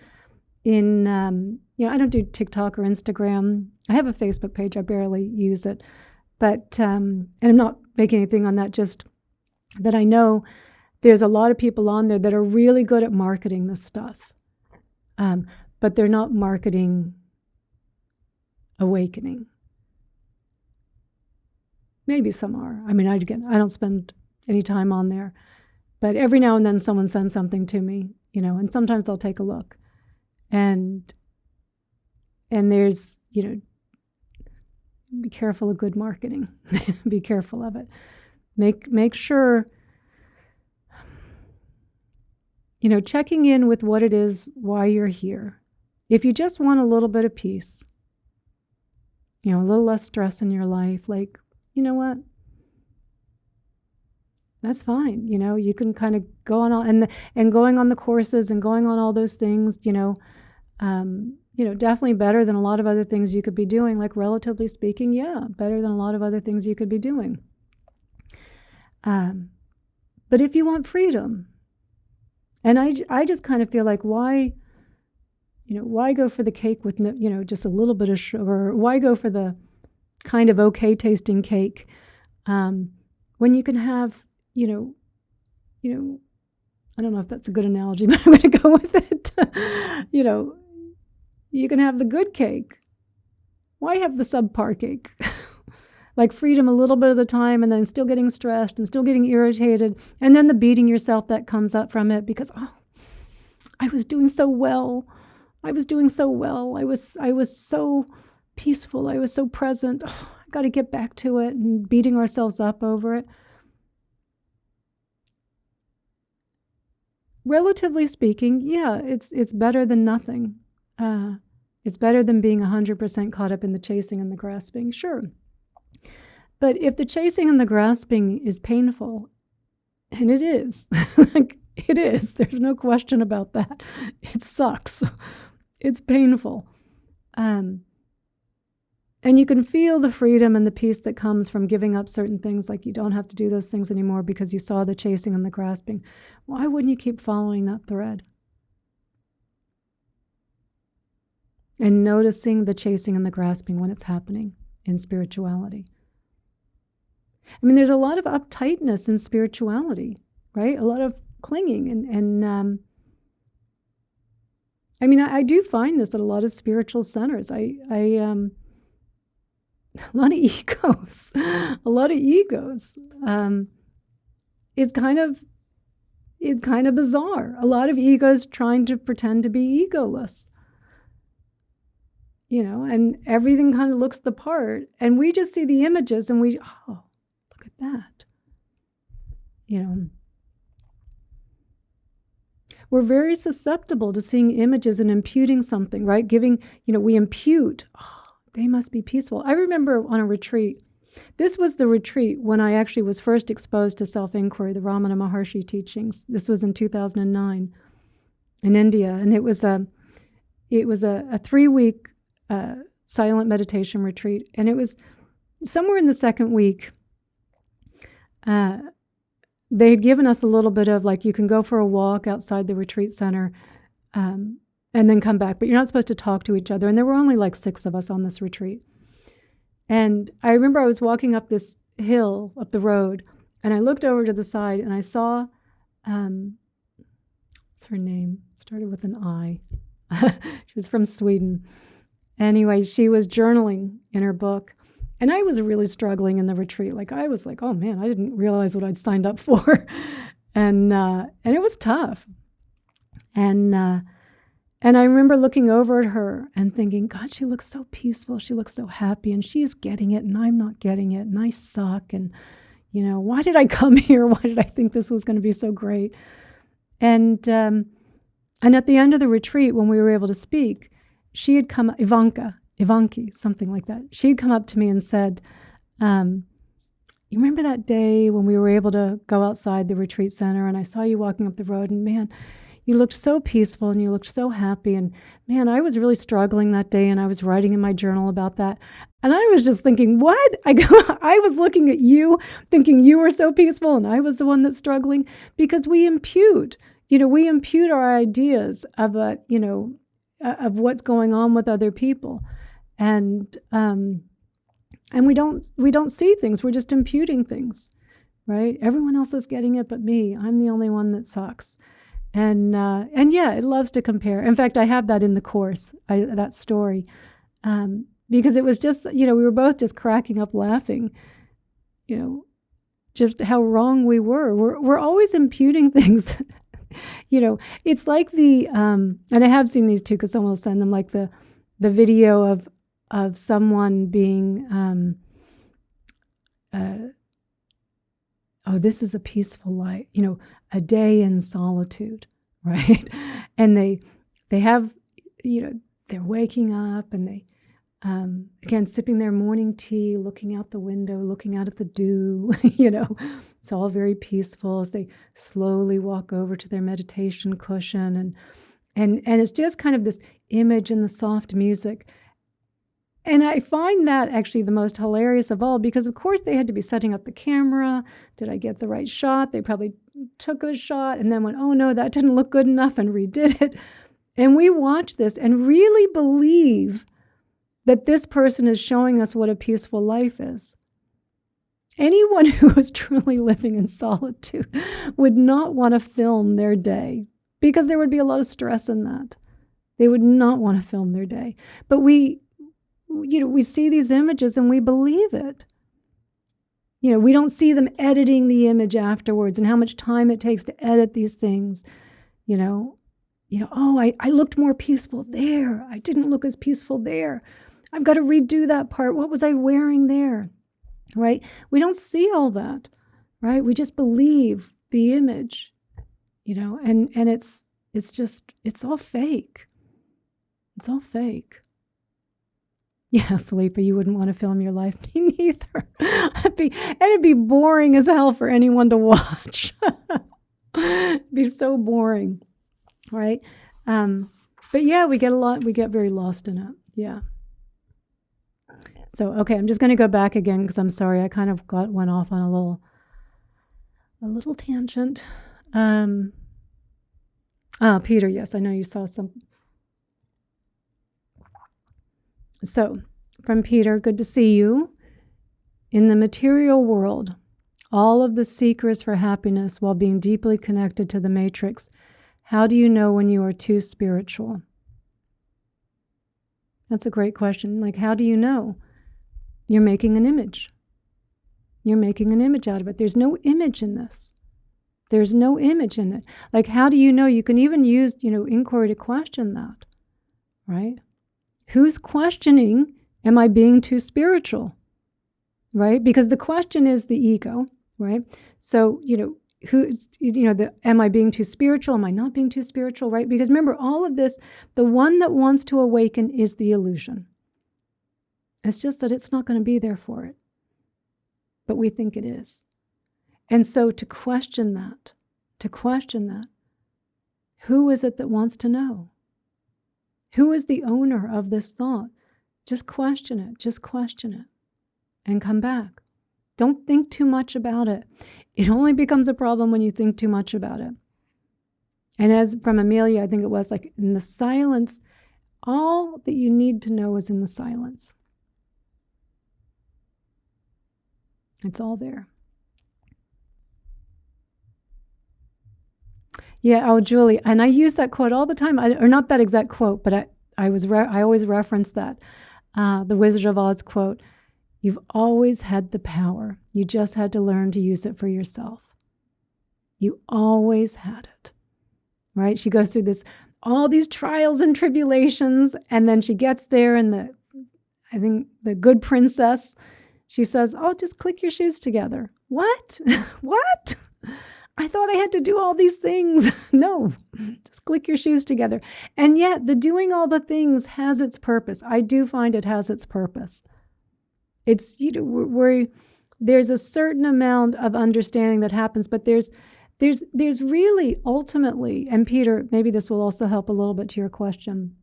in, I don't do TikTok or Instagram. I have a Facebook page. I barely use it. But, and I'm not making anything on that, just that I know there's a lot of people on there that are really good at marketing this stuff. But they're not marketing awakening. Maybe some are. I mean, I don't spend any time on there. But every now and then someone sends something to me, and sometimes I'll take a look. And there's, be careful of good marketing. Be careful of it. Make sure, checking in with what it is, why you're here. If you just want a little bit of peace, a little less stress in your life, like, you know what? That's fine. You can kind of go on and going on the courses and going on all those things, definitely better than a lot of other things you could be doing, like relatively speaking, yeah, better than a lot of other things you could be doing. But if you want freedom, and I just kind of feel like why go for the cake with no, just a little bit of sugar? Why go for the kind of okay tasting cake when you can have, I don't know if that's a good analogy, but I'm going to go with it. You can have the good cake. Why have the subpar cake? Like freedom a little bit of the time, and then still getting stressed and still getting irritated, and then the beating yourself that comes up from it because, I was doing so well. I was so peaceful. I was so present. I got to get back to it, and beating ourselves up over it. Relatively speaking, yeah, it's better than nothing. It's better than being 100% caught up in the chasing and the grasping, sure. But if the chasing and the grasping is painful, and it is, like it is, there's no question about that. It sucks. It's painful. And you can feel the freedom and the peace that comes from giving up certain things, like you don't have to do those things anymore because you saw the chasing and the grasping. Why wouldn't you keep following that thread? And noticing the chasing and the grasping when it's happening in spirituality. I mean, there's a lot of uptightness in spirituality, right? A lot of clinging. And I mean, I do find this at a lot of spiritual centers. A lot of egos. A lot of egos. It's kind of bizarre. A lot of egos trying to pretend to be egoless. And everything kind of looks the part. And we just see the images and look at that. We're very susceptible to seeing images and imputing something, right? We impute, they must be peaceful. I remember on a retreat, this was the retreat when I actually was first exposed to self-inquiry, the Ramana Maharshi teachings. This was in 2009 in India. And it was a 3-week silent meditation retreat. And it was somewhere in the second week, they had given us a little bit of like, you can go for a walk outside the retreat center and then come back, but you're not supposed to talk to each other. And there were only like 6 of us on this retreat. And I remember I was walking up this hill, up the road, and I looked over to the side and I saw, what's her name? Started with an I. She was from Sweden. Anyway, she was journaling in her book. And I was really struggling in the retreat. Like, I was like, oh man, I didn't realize what I'd signed up for. and it was tough. And I remember looking over at her and thinking, God, she looks so peaceful. She looks so happy, and she's getting it, and I'm not getting it, and I suck. And, why did I come here? Why did I think this was going to be so great? And at the end of the retreat, when we were able to speak, she had come, Ivanki, something like that. She had come up to me and said, you remember that day when we were able to go outside the retreat center and I saw you walking up the road, and man, you looked so peaceful and you looked so happy. And man, I was really struggling that day, and I was writing in my journal about that. And I was just thinking, what? I was looking at you thinking you were so peaceful and I was the one that's struggling, because we impute our ideas of of what's going on with other people. And we don't see things. We're just imputing things, right? Everyone else is getting it but me. I'm the only one that sucks. And yeah, it loves to compare. In fact, I have that in the course, that story, because it was just, we were both just cracking up laughing, just how wrong we were. We're always imputing things. It's like and I have seen these too, because someone will send them, like the video of someone being, this is a peaceful life, a day in solitude, right? And they have, they're waking up and they, again, sipping their morning tea, looking out the window, looking out at the dew, it's all very peaceful as they slowly walk over to their meditation cushion. And it's just kind of this image and the soft music. And I find that actually the most hilarious of all, because of course they had to be setting up the camera. Did I get the right shot? They probably took a shot and then went, oh no, that didn't look good enough, and redid it. And we watch this and really believe that this person is showing us what a peaceful life is. Anyone who is truly living in solitude would not want to film their day, because there would be a lot of stress in that. They would not want to film their day. But we see these images and we believe it. We don't see them editing the image afterwards and how much time it takes to edit these things. I looked more peaceful there. I didn't look as peaceful there. I've got to redo that part. What was I wearing there? Right? We don't see all that, right? We just believe the image, and it's all fake. It's all fake. Yeah, Felipe, you wouldn't want to film your life. Me neither. It'd be boring as hell for anyone to watch. It'd be so boring, right? But yeah, we get very lost in it. Yeah. So, okay, I'm just going to go back again because I'm sorry. I kind of went off on a little tangent. Peter, yes, I know you saw something. So, from Peter, good to see you. In the material world, all of the seekers for happiness while being deeply connected to the matrix, how do you know when you are too spiritual? That's a great question. Like, how do you know? You're making an image. You're making an image out of it. There's no image in this. There's no image in it. Like, how do you know? You can even use, inquiry to question that, right? Who's questioning, am I being too spiritual, right? Because the question is the ego, right? So, am I being too spiritual? Am I not being too spiritual, right? Because remember, all of this, the one that wants to awaken is the illusion. It's just that it's not going to be there for it. But we think it is. And so to question that, who is it that wants to know? Who is the owner of this thought? Just question it, and come back. Don't think too much about it. It only becomes a problem when you think too much about it. And as from Amelia, I think it was like in the silence, all that you need to know is in the silence. It's all there. Yeah, oh, Julie, and I use that quote all the time, or not that exact quote, but I always reference that, the Wizard of Oz quote, "You've always had the power. You just had to learn to use it for yourself." You always had it, right? She goes through all these trials and tribulations, and then she gets there, and I think the good princess, she says, "Oh, just click your shoes together." What? What? I thought I had to do all these things. No, just click your shoes together. And yet the doing all the things has its purpose. I do find it has its purpose. It's, where there's a certain amount of understanding that happens, but there's really ultimately, and Peter, maybe this will also help a little bit to your question.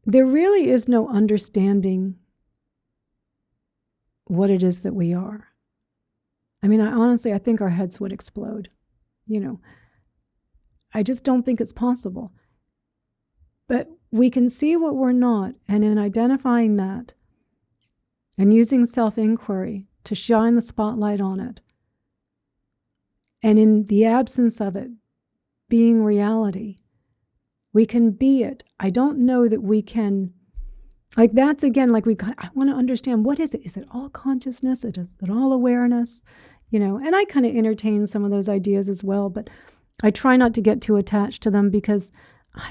There really is no understanding what it is that we are. I mean, honestly, I think our heads would explode. I just don't think it's possible. But we can see what we're not, and in identifying that and using self-inquiry to shine the spotlight on it, and in the absence of it being reality, we can be it. I don't know that we can, like that's again, like I want to understand, what is it? Is it all consciousness? Is it all awareness? And I kind of entertain some of those ideas as well, but I try not to get too attached to them because I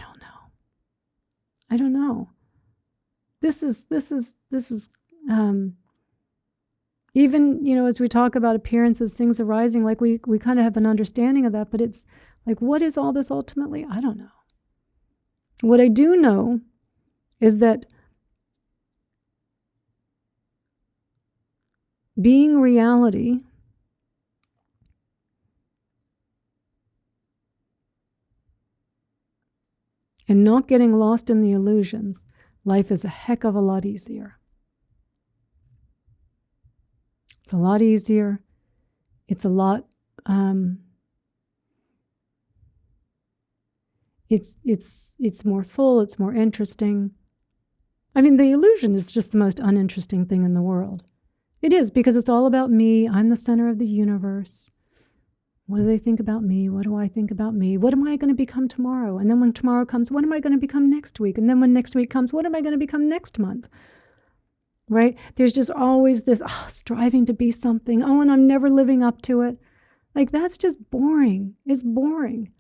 don't know. This is even, as we talk about appearances, things arising, like we kind of have an understanding of that, but it's like, what is all this ultimately? I don't know. What I do know is that being reality and not getting lost in the illusions, life is a heck of a lot easier. It's a lot easier. It's a lot, it's more full, it's more interesting. I mean, the illusion is just the most uninteresting thing in the world. It is, because it's all about me. I'm the center of the universe. What do they think about me? What do I think about me? What am I going to become tomorrow? And then when tomorrow comes, what am I going to become next week? And then when next week comes, what am I going to become next month? Right? There's just always this striving to be something. Oh, and I'm never living up to it. Like, that's just boring. It's boring.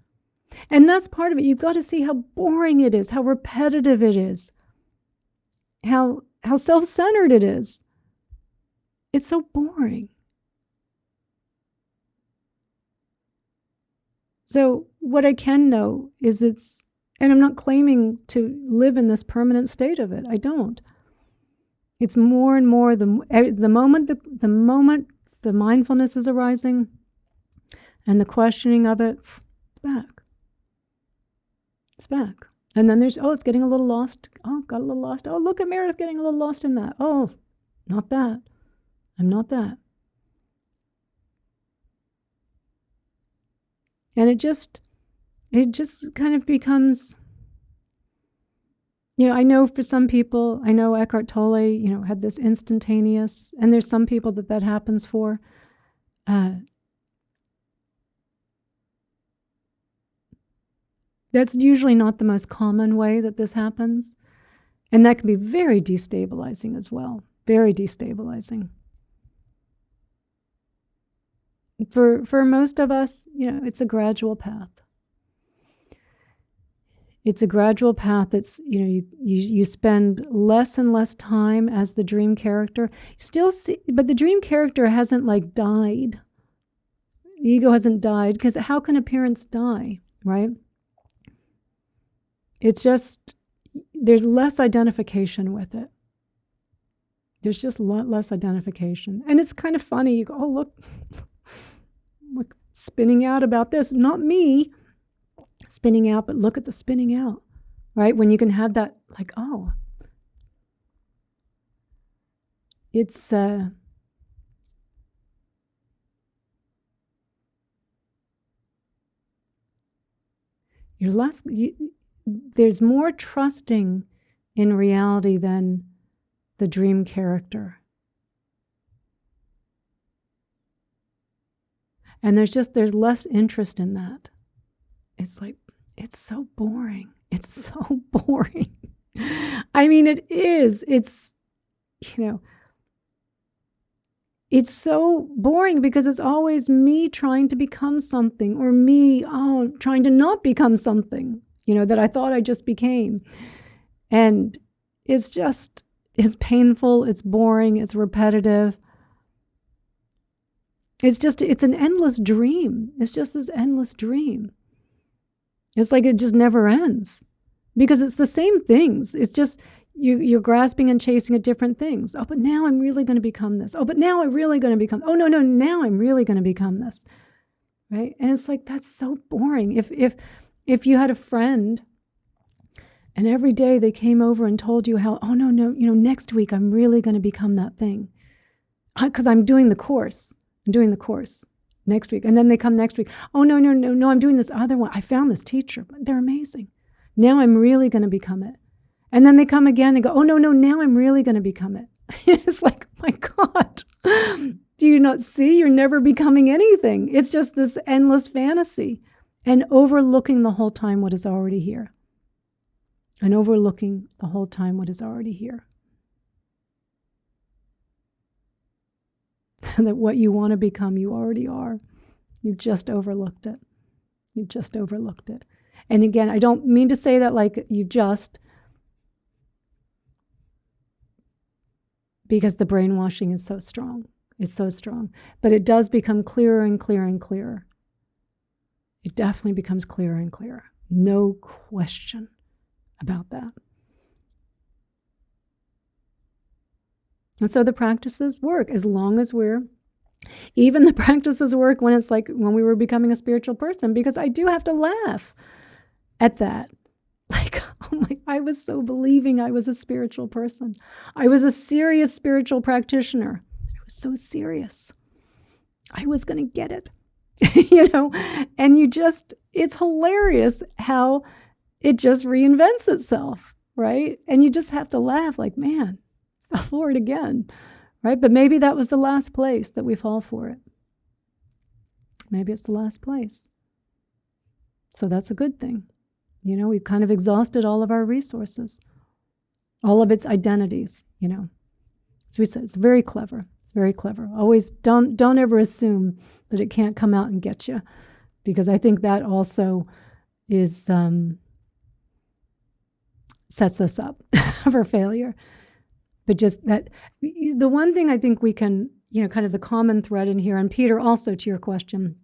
And that's part of it. You've got to see how boring it is, how repetitive it is, how self-centered it is. It's so boring. So what I can know is and I'm not claiming to live in this permanent state of it. I don't. It's more and more the moment the mindfulness is arising and the questioning of it, it's back. It's back. And then it's getting a little lost. Oh, got a little lost. Oh, look at Meredith getting a little lost in that. Oh, not that. I'm not that. And it just kind of becomes, I know for some people, I know Eckhart Tolle, had this instantaneous, and there's some people that happens for. That's usually not the most common way that this happens. And that can be very destabilizing as well. Very destabilizing. For most of us, it's a gradual path. It's a gradual path that's, you spend less and less time as the dream character. But the dream character hasn't died. The ego hasn't died, because how can appearance die, right? It's just, there's less identification with it. There's just a lot less identification. And it's kind of funny. You go, oh, look, spinning out about this. Not me spinning out, but look at the spinning out, right? When you can have that, it's there's more trusting in reality than the dream character. And there's less interest in that. It's like, it's so boring. It's so boring. I mean, it is. It's, it's so boring because it's always me trying to become something, or me, trying to not become something, that I thought I just became. And it's painful, it's boring, it's repetitive. It's an endless dream. It's just this endless dream. It's like it just never ends because it's the same things. It's just you're grasping and chasing at different things. Oh, but now I'm really going to become this. Oh, but now I'm really going to become. Oh, no, now I'm really going to become this. Right? And it's like, that's so boring. If you had a friend and every day they came over and told you how, oh, no, next week I'm really going to become that thing because I'm doing the course. I'm doing the course next week. And then they come next week. Oh, no, I'm doing this other one. I found this teacher. They're amazing. Now I'm really going to become it. And then they come again and go, oh, no, now I'm really going to become it. It's like, my God, do you not see? You're never becoming anything. It's just this endless fantasy and overlooking the whole time what is already here. And overlooking the whole time what is already here. That what you want to become, you already are. You just overlooked it. You just overlooked it. And again, I don't mean to say that like you just, because the brainwashing is so strong. It's so strong. But it does become clearer and clearer and clearer. It definitely becomes clearer and clearer. No question about that. And so the practices work as long as even the practices work when it's like when we were becoming a spiritual person, because I do have to laugh at that. Like, I was so believing I was a spiritual person. I was a serious spiritual practitioner. I was so serious. I was going to get it, and it's hilarious how it just reinvents itself, right? And you just have to laugh like, man, I fell for it again, right? But maybe that was the last place that we fall for it. Maybe it's the last place. So that's a good thing. We've kind of exhausted all of our resources, all of its identities, As we said, it's very clever. It's very clever. Always don't ever assume that it can't come out and get you, because I think that also is sets us up for failure. But just that, the one thing I think we can, kind of the common thread in here, and Peter, also to your question,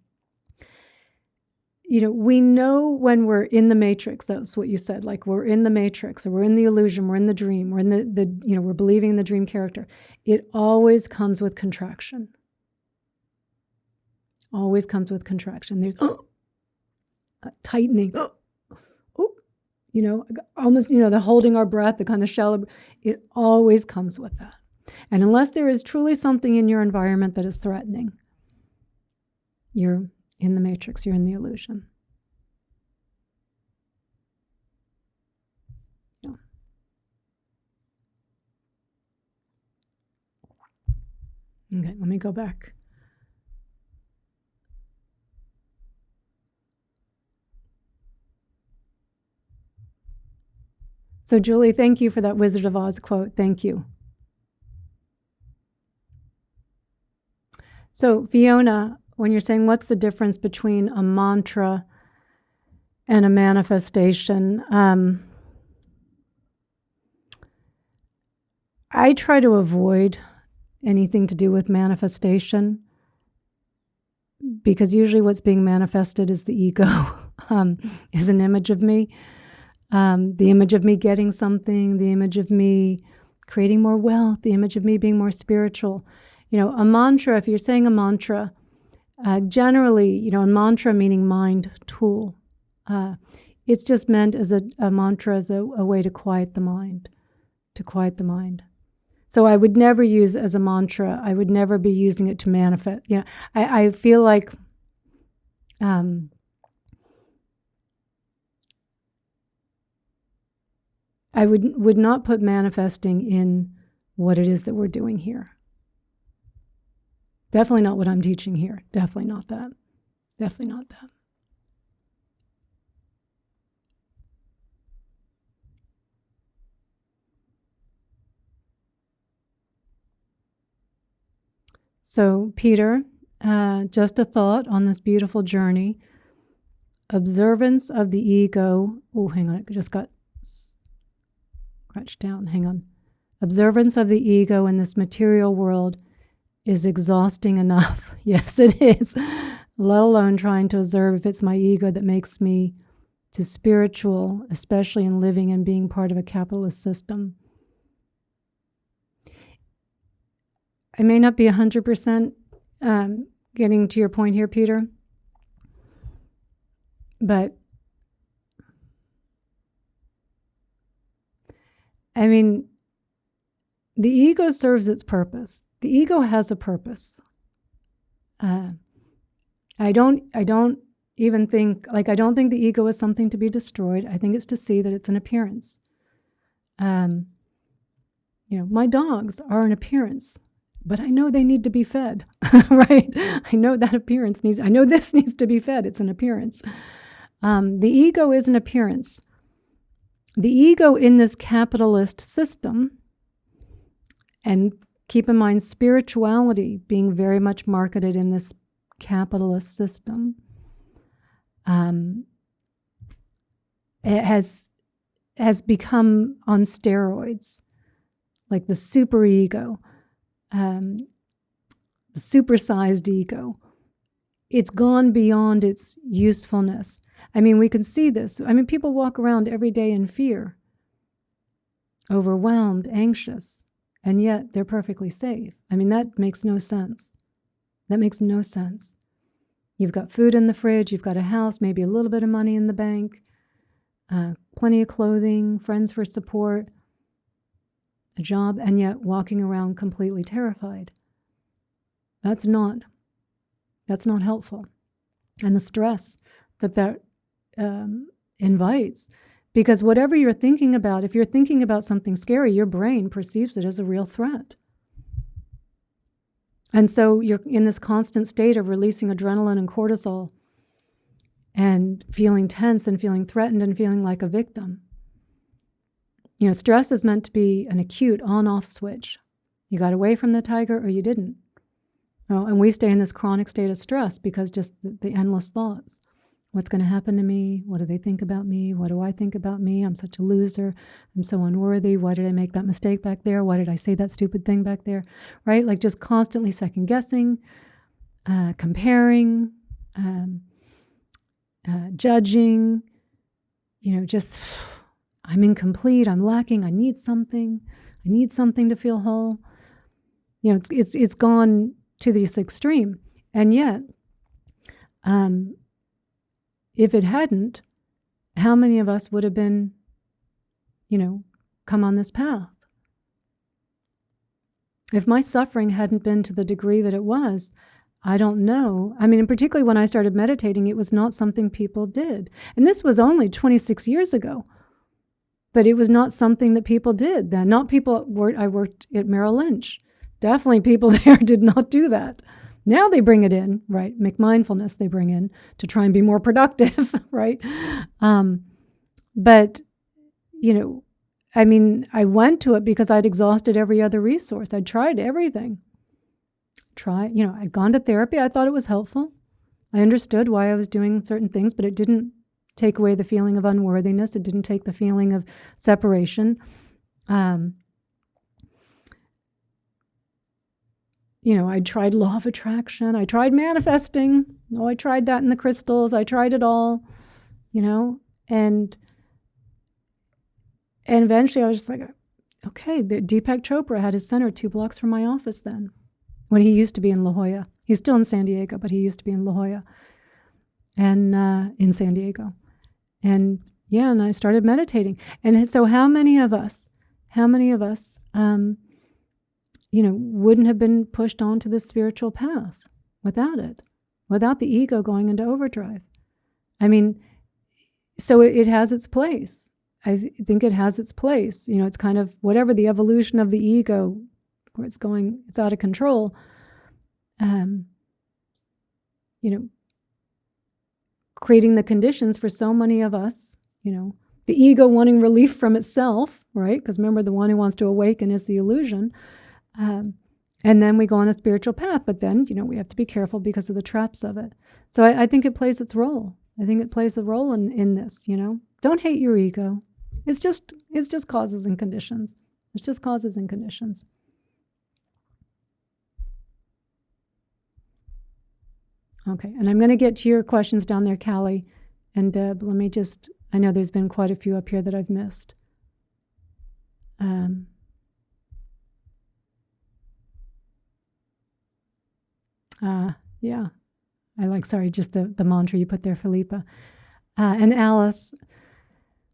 we know when we're in the matrix. That's what you said. Like, we're in the matrix, or we're in the illusion, we're in the dream, we're in the we're believing in the dream character. It always comes with contraction. Always comes with contraction. There's tightening. Almost, the holding our breath, the kind of shallow. It always comes with that. And unless there is truly something in your environment that is threatening, you're in the matrix, you're in the illusion. Yeah. Okay, let me go back. So Julie, thank you for that Wizard of Oz quote. Thank you. So Fiona, when you're saying what's the difference between a mantra and a manifestation, I try to avoid anything to do with manifestation, because usually what's being manifested is the ego, is an image of me, the image of me getting something, the image of me creating more wealth, the image of me being more spiritual. A mantra, if you're saying a mantra, generally, a mantra meaning mind tool, it's just meant as a mantra, as a way to quiet the mind, So I would never use it as a mantra. I would never be using it to manifest. I feel like I would not put manifesting in what it is that we're doing here. Definitely not what I'm teaching here. Definitely not that. Definitely not that. So, Peter, just a thought on this beautiful journey. Observance of the ego. Oh, hang on. I just got scratched down. Hang on. Observance of the ego in this material world is exhausting enough. Yes, it is. Let alone trying to observe if it's my ego that makes me too spiritual, especially in living and being part of a capitalist system. I may not be 100% getting to your point here, Peter, but I mean, the ego serves its purpose. The ego has a purpose. I don't even think, I don't think the ego is something to be destroyed. I think it's to see that it's an appearance. My dogs are an appearance, but I know they need to be fed, right? I know that appearance I know this needs to be fed. It's an appearance. The ego is an appearance. The ego in this capitalist system, and keep in mind spirituality being very much marketed in this capitalist system, it has become on steroids, like the superego, the supersized ego. It's gone beyond its usefulness. I mean, we can see this. I mean, people walk around every day in fear, overwhelmed, anxious, and yet they're perfectly safe. I mean, that makes no sense. That makes no sense. You've got food in the fridge, you've got a house, maybe a little bit of money in the bank, plenty of clothing, friends for support, a job, and yet walking around completely terrified. That's not helpful. And the stress that invites, because whatever you're thinking about, if you're thinking about something scary, your brain perceives it as a real threat. And so you're in this constant state of releasing adrenaline and cortisol and feeling tense and feeling threatened and feeling like a victim. Stress is meant to be an acute on-off switch. You got away from the tiger or you didn't. And we stay in this chronic state of stress because just the endless thoughts. What's going to happen to me? What do they think about me? What do I think about me? I'm such a loser. I'm so unworthy. Why did I make that mistake back there? Why did I say that stupid thing back there? Right? Like just constantly second guessing, comparing, judging, just I'm incomplete. I'm lacking. I need something. I need something to feel whole. It's gone to this extreme. And yet, if it hadn't, how many of us would have been, come on this path? If my suffering hadn't been to the degree that it was, I don't know. I mean, particularly when I started meditating, it was not something people did. And this was only 26 years ago. But it was not something that people did then. Not people, I worked at Merrill Lynch. Definitely people there did not do that. Now they bring it in, right? McMindfulness they bring in to try and be more productive, right? But, I went to it because I'd exhausted every other resource. I'd tried everything. I'd gone to therapy. I thought it was helpful. I understood why I was doing certain things, but it didn't take away the feeling of unworthiness. It didn't take the feeling of separation. I tried law of attraction. I tried manifesting. I tried that in the crystals. I tried it all, and eventually I was just like, okay, Deepak Chopra had his center 2 blocks from my office then, when he used to be in La Jolla. He's still in San Diego, but he used to be in La Jolla and in San Diego. And and I started meditating. And so how many of us wouldn't have been pushed onto the spiritual path without it, without the ego going into overdrive. I mean, so it has its place. I think it has its place. It's kind of whatever the evolution of the ego, where it's out of control. Creating the conditions for so many of us, the ego wanting relief from itself, right? Because remember, the one who wants to awaken is the illusion. And then we go on a spiritual path, but then, we have to be careful because of the traps of it. So I think it plays its role. I think it plays a role in this, Don't hate your ego. It's just causes and conditions. It's just causes and conditions. Okay, and I'm going to get to your questions down there, Callie and Deb. I know there's been quite a few up here that I've missed. Yeah. Just the mantra you put there, Philippa. And Alice,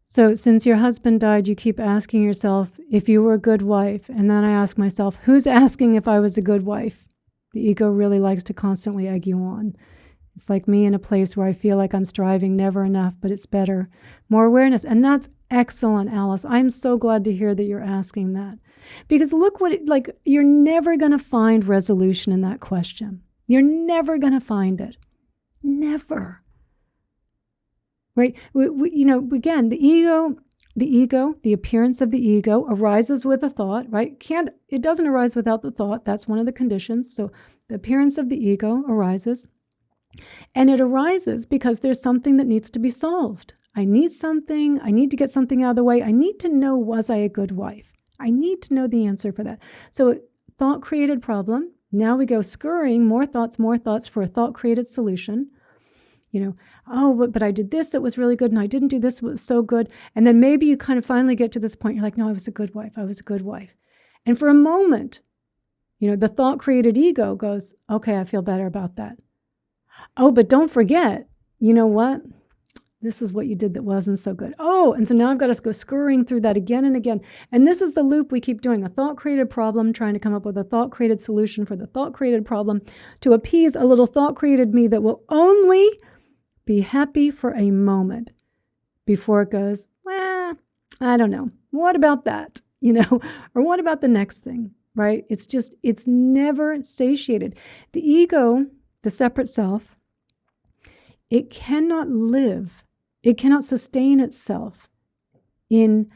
so since your husband died, you keep asking yourself if you were a good wife. And then I ask myself, who's asking if I was a good wife? The ego really likes to constantly egg you on. It's like me in a place where I feel like I'm striving, never enough, but it's better. More awareness. And that's excellent, Alice. I'm so glad to hear that you're asking that. Because look you're never going to find resolution in that question. You're never going to find it. Never. Right? Again, the ego, the appearance of the ego arises with a thought, right? It doesn't arise without the thought. That's one of the conditions. So the appearance of the ego arises. And it arises because there's something that needs to be solved. I need something. I need to get something out of the way. I need to know, was I a good wife? I need to know the answer for that. So thought created problem. Now we go scurrying, more thoughts for a thought created solution. But I did this that was really good, and I didn't do this that was so good. And then maybe you kind of finally get to this point, you're like, no, I was a good wife. I was a good wife. And for a moment, the thought created ego goes, okay, I feel better about that. Oh, but don't forget, you know what? This is what you did that wasn't so good. Oh, and so now I've got to go scurrying through that again and again. And this is the loop we keep doing, a thought-created problem, trying to come up with a thought-created solution for the thought-created problem to appease a little thought-created me that will only be happy for a moment before it goes, well, I don't know. What about that? Or what about the next thing, right? It's never satiated. The ego, the separate self, it cannot live. It cannot sustain itself in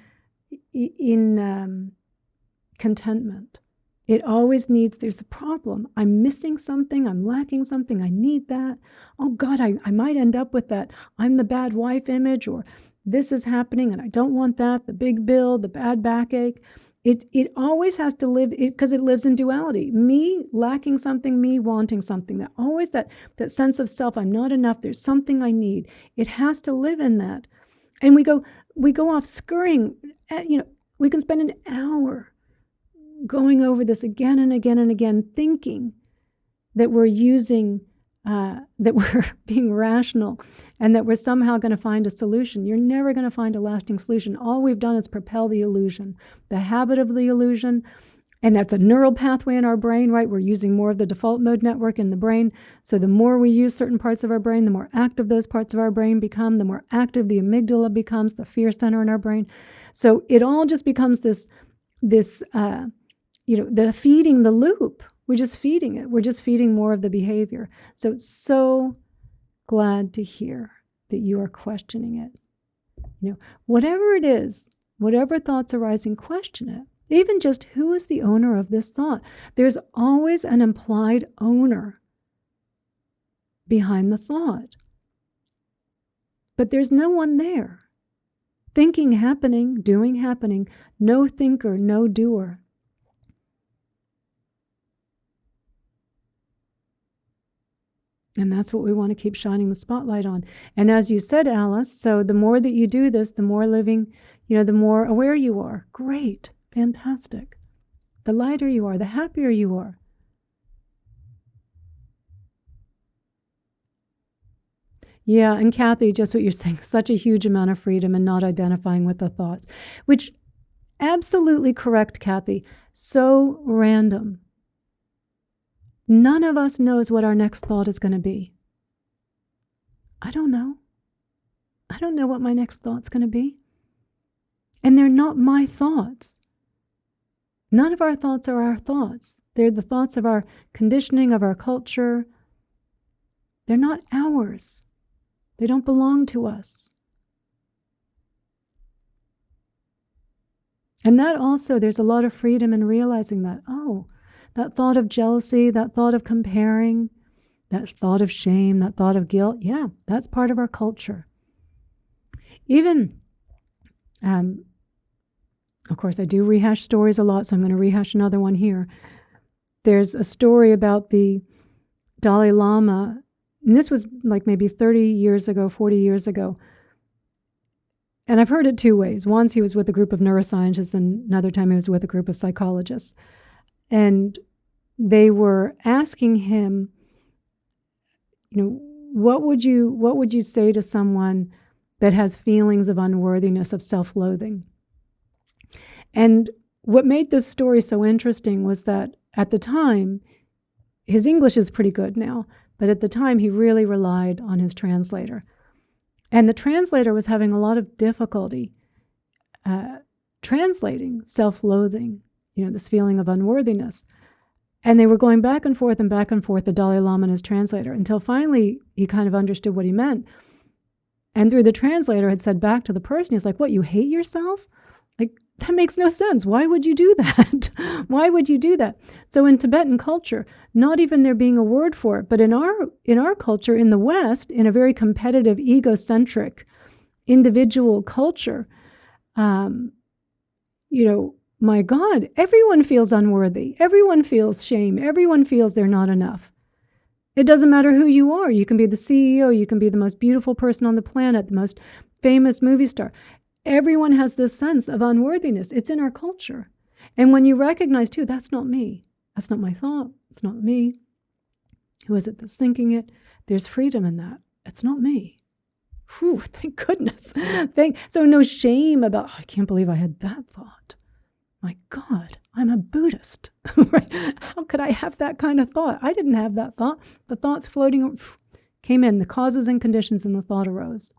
contentment. It always needs, there's a problem. I'm missing something. I'm lacking something. I need that. Oh God, I might end up with that. I'm the bad wife image, or this is happening and I don't want that. The big bill, the bad backache. It always has to live, because it lives in duality. Me lacking something, me wanting something. That always that sense of self, I'm not enough, there's something I need. It has to live in that. And we go off scurrying. We can spend an hour going over this again and again and again, thinking that we're that we're being rational and that we're somehow going to find a solution. You're never going to find a lasting solution. All we've done is propel the illusion, the habit of the illusion. And that's a neural pathway in our brain, right? We're using more of the default mode network in the brain. So the more we use certain parts of our brain, the more active those parts of our brain become, the more active the amygdala becomes, the fear center in our brain. So it all just becomes the feeding the loop. We're just feeding it. We're just feeding more of the behavior. So glad to hear that you are questioning it. Whatever it is, whatever thoughts arising, question it. Even just who is the owner of this thought? There's always an implied owner behind the thought. But there's no one there. Thinking happening, doing happening, no thinker, no doer. And that's what we want to keep shining the spotlight on. And as you said, Alice, so the more that you do this, the more living, the more aware you are. Great. Fantastic. The lighter you are, the happier you are. Yeah, and Kathy, just what you're saying, such a huge amount of freedom and not identifying with the thoughts, which absolutely correct, Kathy. So random. None of us knows what our next thought is going to be. I don't know. I don't know what my next thought's going to be. And they're not my thoughts. None of our thoughts are our thoughts. They're the thoughts of our conditioning, of our culture. They're not ours. They don't belong to us. And that also, there's a lot of freedom in realizing that, that thought of jealousy, that thought of comparing, that thought of shame, that thought of guilt, yeah, that's part of our culture. Even, of course, I do rehash stories a lot, so I'm going to rehash another one here. There's a story about the Dalai Lama, and this was like maybe 30 years ago, 40 years ago. And I've heard it two ways. Once he was with a group of neuroscientists, and another time he was with a group of psychologists. And they were asking him, what would you say to someone that has feelings of unworthiness, of self-loathing? And what made this story so interesting was that at the time, his English is pretty good now, but at the time he really relied on his translator. And the translator was having a lot of difficulty translating self-loathing, this feeling of unworthiness. And they were going back and forth, the Dalai Lama and his translator, until finally he kind of understood what he meant. And through the translator had said back to the person, he's like, what, you hate yourself? Like, that makes no sense. Why would you do that? Why would you do that? So in Tibetan culture, not even there being a word for it, but in our culture, in the West, in a very competitive, egocentric, individual culture, my God, everyone feels unworthy. Everyone feels shame. Everyone feels they're not enough. It doesn't matter who you are. You can be the CEO. You can be the most beautiful person on the planet, the most famous movie star. Everyone has this sense of unworthiness. It's in our culture. And when you recognize, too, that's not me. That's not my thought. It's not me. Who is it that's thinking it? There's freedom in that. It's not me. Whew, thank goodness. So no shame about, I can't believe I had that thought. My God, I'm a Buddhist. Right? How could I have that kind of thought? I didn't have that thought. The thoughts floating came in. The causes and conditions in the thought arose.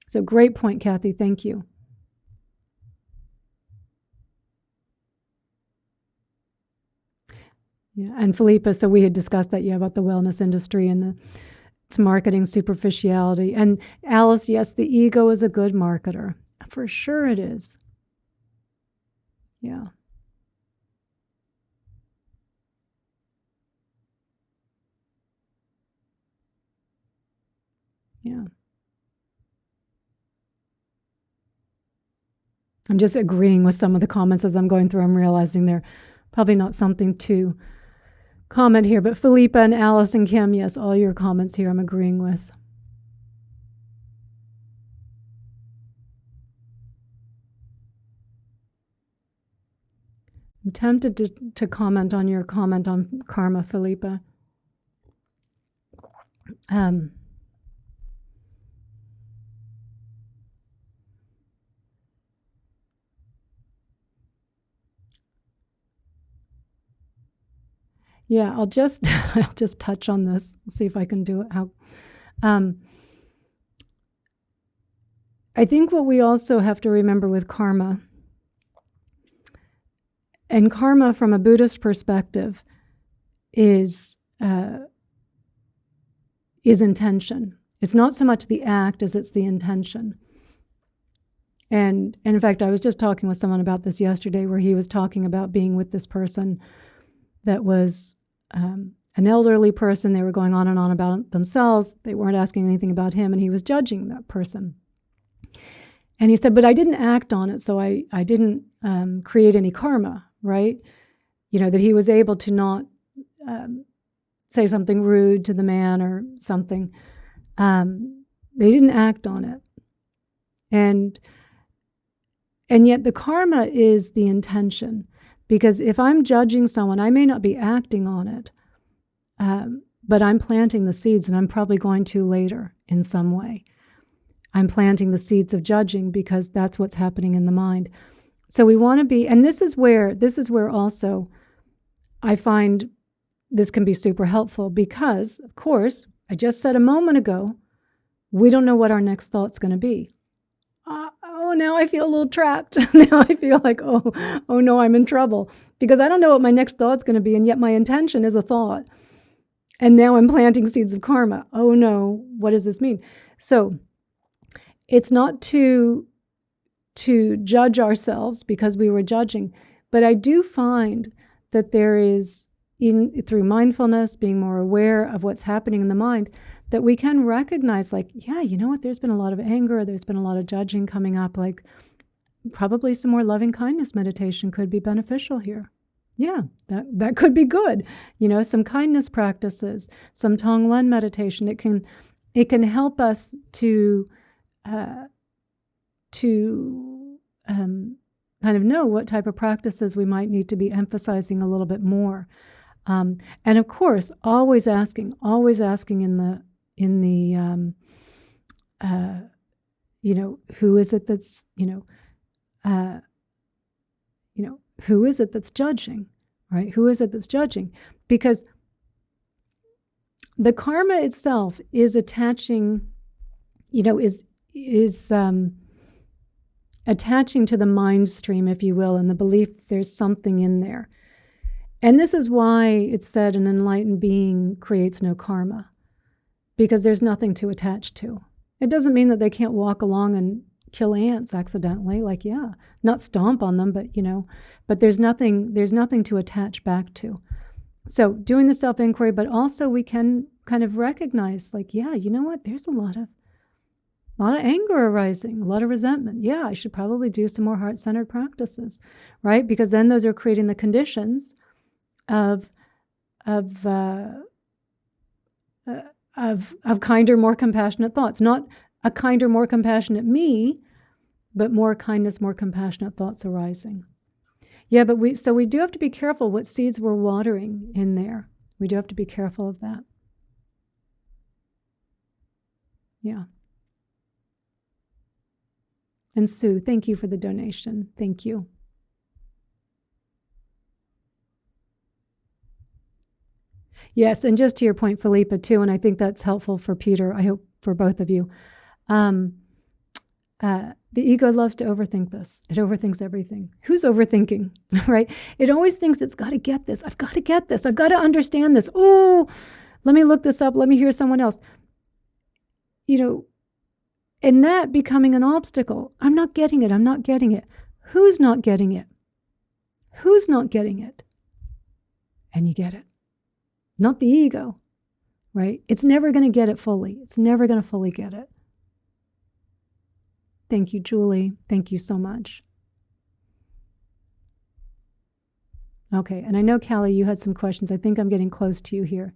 So great point, Kathy. Thank you. Yeah, and Philippa, so we had discussed that, about the wellness industry and its marketing superficiality. And Alice, yes, the ego is a good marketer. For sure it is. Yeah. Yeah. I'm just agreeing with some of the comments as I'm going through. I'm realizing they're probably not something to comment here, but Philippa and Alice and Kim, yes, all your comments here I'm agreeing with. I'm tempted to comment on your comment on karma, Philippa. Yeah, I'll just touch on this. See if I can do it. I think what we also have to remember with karma, and karma from a Buddhist perspective, is intention. It's not so much the act as it's the intention. And in fact, I was just talking with someone about this yesterday, where he was talking about being with this person that was an elderly person. They were going on and on about themselves. They weren't asking anything about him, and he was judging that person. And he said, but I didn't act on it, so I didn't create any karma, right? That he was able to not say something rude to the man or something. They didn't act on it. And yet the karma is the intention. Because if I'm judging someone, I may not be acting on it, but I'm planting the seeds, and I'm probably going to later in some way. I'm planting the seeds of judging because that's what's happening in the mind. So we want to be, and this is where also I find this can be super helpful because, of course, I just said a moment ago, we don't know what our next thought's going to be. Now I feel a little trapped. Now I feel like, oh no, I'm in trouble because I don't know what my next thought's going to be, and yet my intention is a thought. And now I'm planting seeds of karma. Oh no, what does this mean? So it's not to judge ourselves because we were judging, but I do find that there is, through mindfulness, being more aware of what's happening in the mind, that we can recognize, like, yeah, you know what, there's been a lot of anger, there's been a lot of judging coming up, like probably some more loving kindness meditation could be beneficial here. Yeah, that could be good. Some kindness practices, some Tonglen meditation, it can help us to kind of know what type of practices we might need to be emphasizing a little bit more. And of course, always asking in the who is it that's, who is it that's judging, right? Who is it that's judging? Because the karma itself is attaching, is attaching to the mind stream, if you will, and the belief there's something in there. And this is why it's said an enlightened being creates no karma, because there's nothing to attach to. It doesn't mean that they can't walk along and kill ants accidentally, like, yeah, not stomp on them, but there's nothing to attach back to. So doing the self-inquiry, but also we can kind of recognize, like, yeah, you know what, there's a lot of anger arising, a lot of resentment. Yeah, I should probably do some more heart-centered practices, right? Because then those are creating the conditions of kinder, more compassionate thoughts. Not a kinder, more compassionate me, but more kindness, more compassionate thoughts arising. Yeah, but we do have to be careful what seeds we're watering in there. We do have to be careful of that. Yeah. And Sue, thank you for the donation. Thank you. Yes, and just to your point, Philippa, too, and I think that's helpful for Peter, I hope for both of you. The ego loves to overthink this. It overthinks everything. Who's overthinking, right? It always thinks it's got to get this. I've got to get this. I've got to understand this. Oh, let me look this up. Let me hear someone else. And that becoming an obstacle. I'm not getting it. I'm not getting it. Who's not getting it? Who's not getting it? And you get it. Not the ego, right? It's never going to get it fully. It's never going to fully get it. Thank you, Julie. Thank you so much. Okay, and I know, Callie, you had some questions. I think I'm getting close to you here.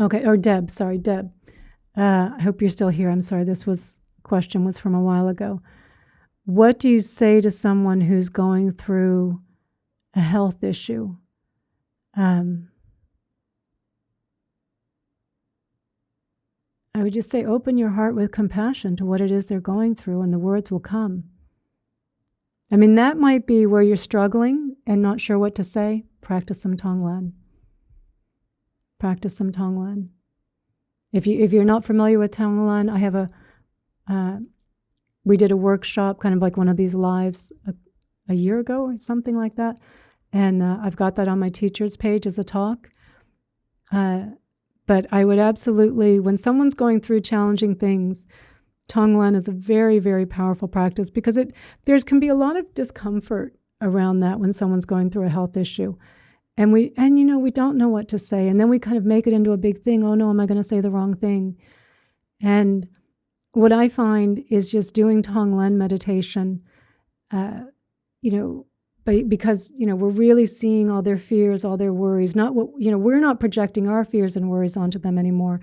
Okay, or Deb, sorry, Deb. I hope you're still here. I'm sorry, this question was from a while ago. What do you say to someone who's going through a health issue? I would just say open your heart with compassion to what it is they're going through, and the words will come. I mean, that might be where you're struggling and not sure what to say. Practice some Tonglen. Practice some Tonglen. If you're not familiar with Tonglen, I have we did a workshop, kind of like one of these lives a year ago or something like that. And I've got that on my teacher's page as a talk. But I would absolutely, when someone's going through challenging things, Tonglen is a very, very powerful practice because there can be a lot of discomfort around that when someone's going through a health issue. And we don't know what to say. And then we kind of make it into a big thing. Oh no, am I going to say the wrong thing? And what I find is just doing Tonglen meditation, because we're really seeing all their fears, all their worries. We're not projecting our fears and worries onto them anymore.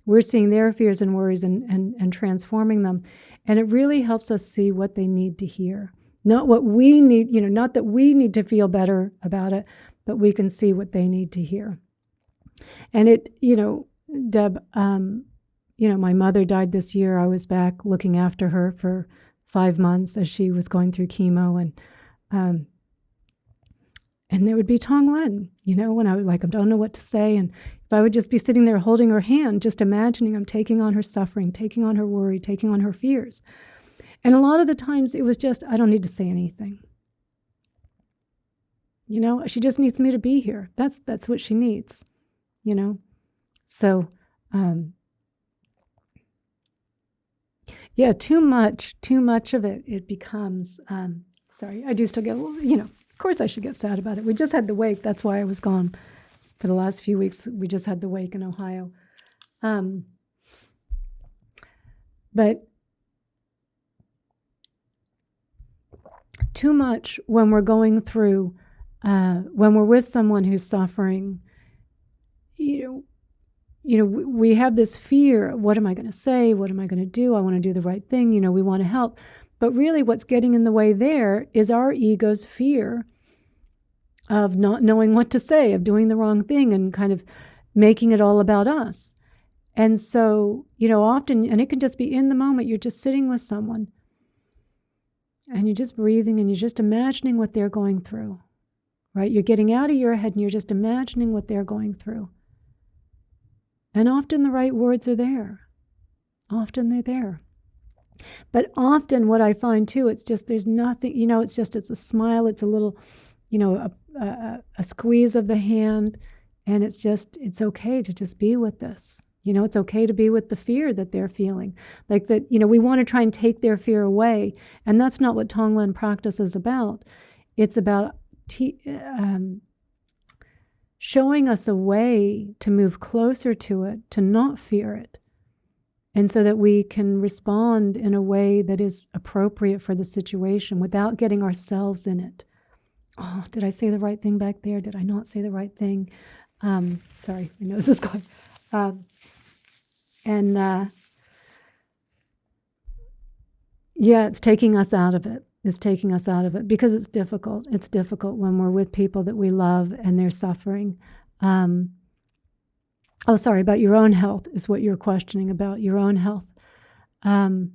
We're seeing their fears and worries and transforming them. And it really helps us see what they need to hear. Not what we need, not that we need to feel better about it, but we can see what they need to hear. And it, Deb, my mother died this year. I was back looking after her for 5 months as she was going through chemo, and there would be Tonglen, when I was like, I don't know what to say. And if I would just be sitting there holding her hand, just imagining I'm taking on her suffering, taking on her worry, taking on her fears. And a lot of the times it was just, I don't need to say anything. She just needs me to be here. That's what she needs, So, too much of it becomes, sorry, I do still get, of course I should get sad about it. We just had the wake. That's why I was gone for the last few weeks. We just had the wake in Ohio. But too much when we're going through, when we're with someone who's suffering, we have this fear. What am I going to say? What am I going to do? I want to do the right thing. We want to help. But really what's getting in the way there is our ego's fear of not knowing what to say, of doing the wrong thing and kind of making it all about us. And so, often, and it can just be in the moment, you're just sitting with someone and you're just breathing and you're just imagining what they're going through, right? You're getting out of your head and you're just imagining what they're going through. And often the right words are there. Often they're there. But often what I find too, it's just, there's nothing, it's a smile, it's a little, a squeeze of the hand, and it's okay to just be with this. It's okay to be with the fear that they're feeling. Like that, we want to try and take their fear away. And that's not what Tonglen practice is about. It's about showing us a way to move closer to it, to not fear it. And so that we can respond in a way that is appropriate for the situation without getting ourselves in it. Oh, did I say the right thing back there? Did I not say the right thing? Sorry, my nose is going. It's taking us out of it. It's taking us out of it because it's difficult. It's difficult when we're with people that we love and they're suffering. About your own health is what you're questioning about, your own health. You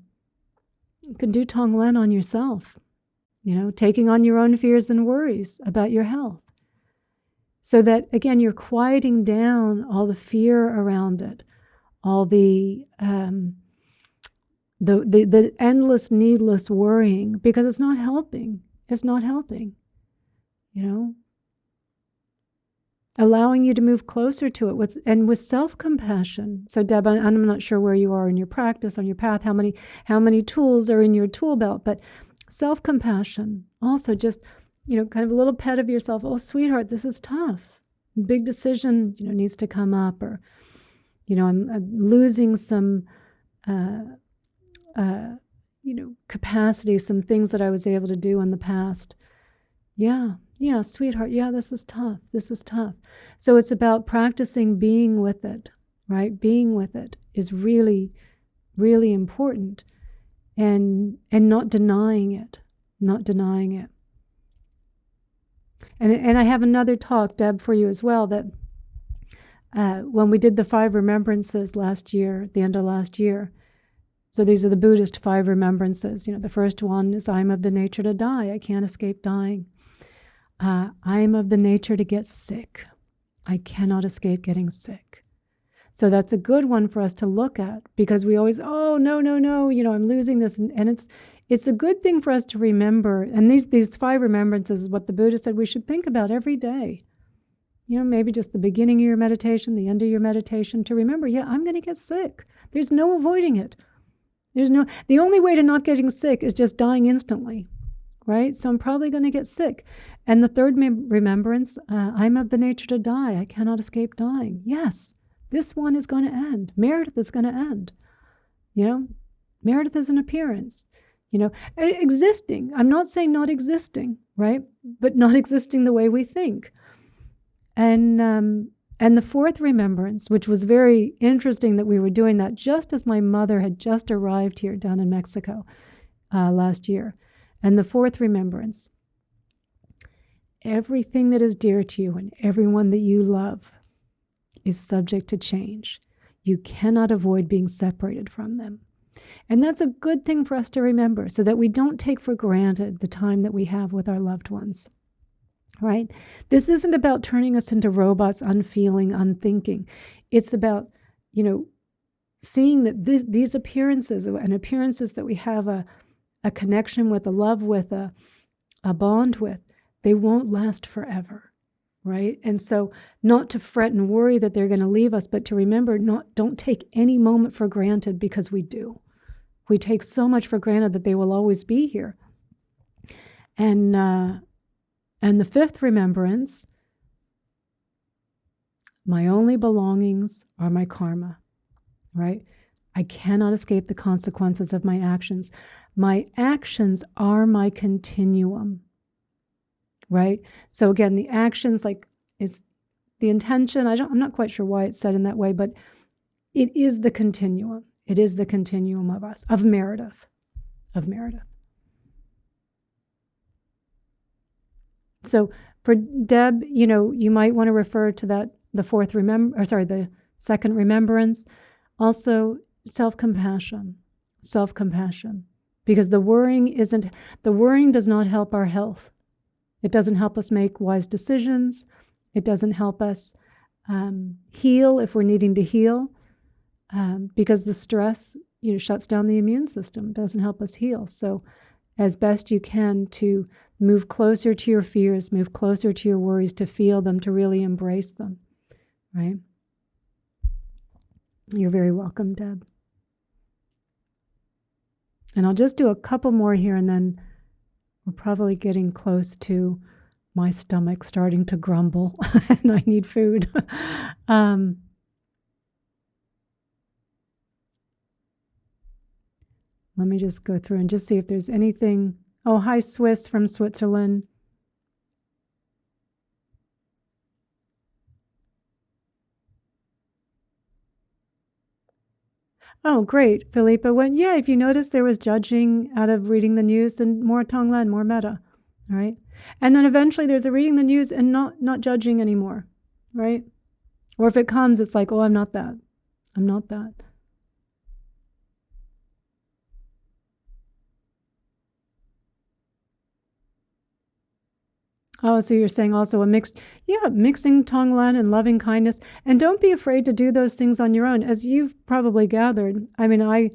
can do Tonglen on yourself, taking on your own fears and worries about your health. So that, again, you're quieting down all the fear around it, all the endless, needless worrying, because it's not helping. It's not helping, allowing you to move closer to it with self-compassion. So Deb, I'm not sure where you are in your practice, on your path, how many tools are in your tool belt, but self-compassion, also just, kind of a little pet of yourself. Oh, sweetheart, this is tough. Big decision, needs to come up, or, I'm losing some, capacity, some things that I was able to do in the past. Yeah, sweetheart, this is tough. This is tough. So it's about practicing being with it, right? Being with it is really, really important, and not denying it, And I have another talk, Deb, for you as well, that when we did the 5 remembrances last year, at the end of last year, so these are the Buddhist 5 remembrances. The first one is, I'm of the nature to die. I can't escape dying. I'm of the nature to get sick. I cannot escape getting sick. So that's a good one for us to look at, because we always, oh, no, I'm losing this. And it's a good thing for us to remember. And these 5 remembrances is what the Buddha said we should think about every day. Maybe just the beginning of your meditation, the end of your meditation, to remember, I'm going to get sick. There's no avoiding it. The only way to not getting sick is just dying instantly, right? So I'm probably going to get sick. And the third remembrance, I'm of the nature to die. I cannot escape dying. Yes, this one is going to end. Meredith is going to end. Meredith is an appearance. Existing. I'm not saying not existing, right? But not existing the way we think. And the fourth remembrance, which was very interesting that we were doing that just as my mother had just arrived here down in Mexico last year. And the fourth remembrance everything that is dear to you and everyone that you love is subject to change. You cannot avoid being separated from them. And that's a good thing for us to remember so that we don't take for granted the time that we have with our loved ones, right? This isn't about turning us into robots, unfeeling, unthinking. It's about, seeing that these appearances and appearances that we have a connection with, a love with, a bond with, they won't last forever, right? And so not to fret and worry that they're going to leave us, but to remember, don't take any moment for granted, because we do. We take so much for granted that they will always be here. And the fifth remembrance, my only belongings are my karma, right? I cannot escape the consequences of my actions. My actions are my continuum, right? So again, the actions is the intention. I'm not quite sure why it's said in that way, but it is the continuum. It is the continuum of us, of Meredith. So for Deb, you might want to refer to that, the second remembrance. Also, self-compassion, because the worrying does not help our health. It doesn't help us make wise decisions. It doesn't help us heal if we're needing to heal, because the stress, shuts down the immune system. It doesn't help us heal. So as best you can to move closer to your fears, move closer to your worries, to feel them, to really embrace them, right? You're very welcome, Deb. And I'll just do a couple more here, and then we're probably getting close to my stomach starting to grumble and I need food. Let me just go through and just see if there's anything. Oh, hi, Swiss from Switzerland. Oh, great, Philippa. If you notice there was judging out of reading the news, then more Tonglen, more metta, all right? And then eventually there's a reading the news and not judging anymore, right? Or if it comes, it's like, oh, I'm not that. Oh, so you're saying also mixing Tonglen and loving kindness. And don't be afraid to do those things on your own. As you've probably gathered, I mean, I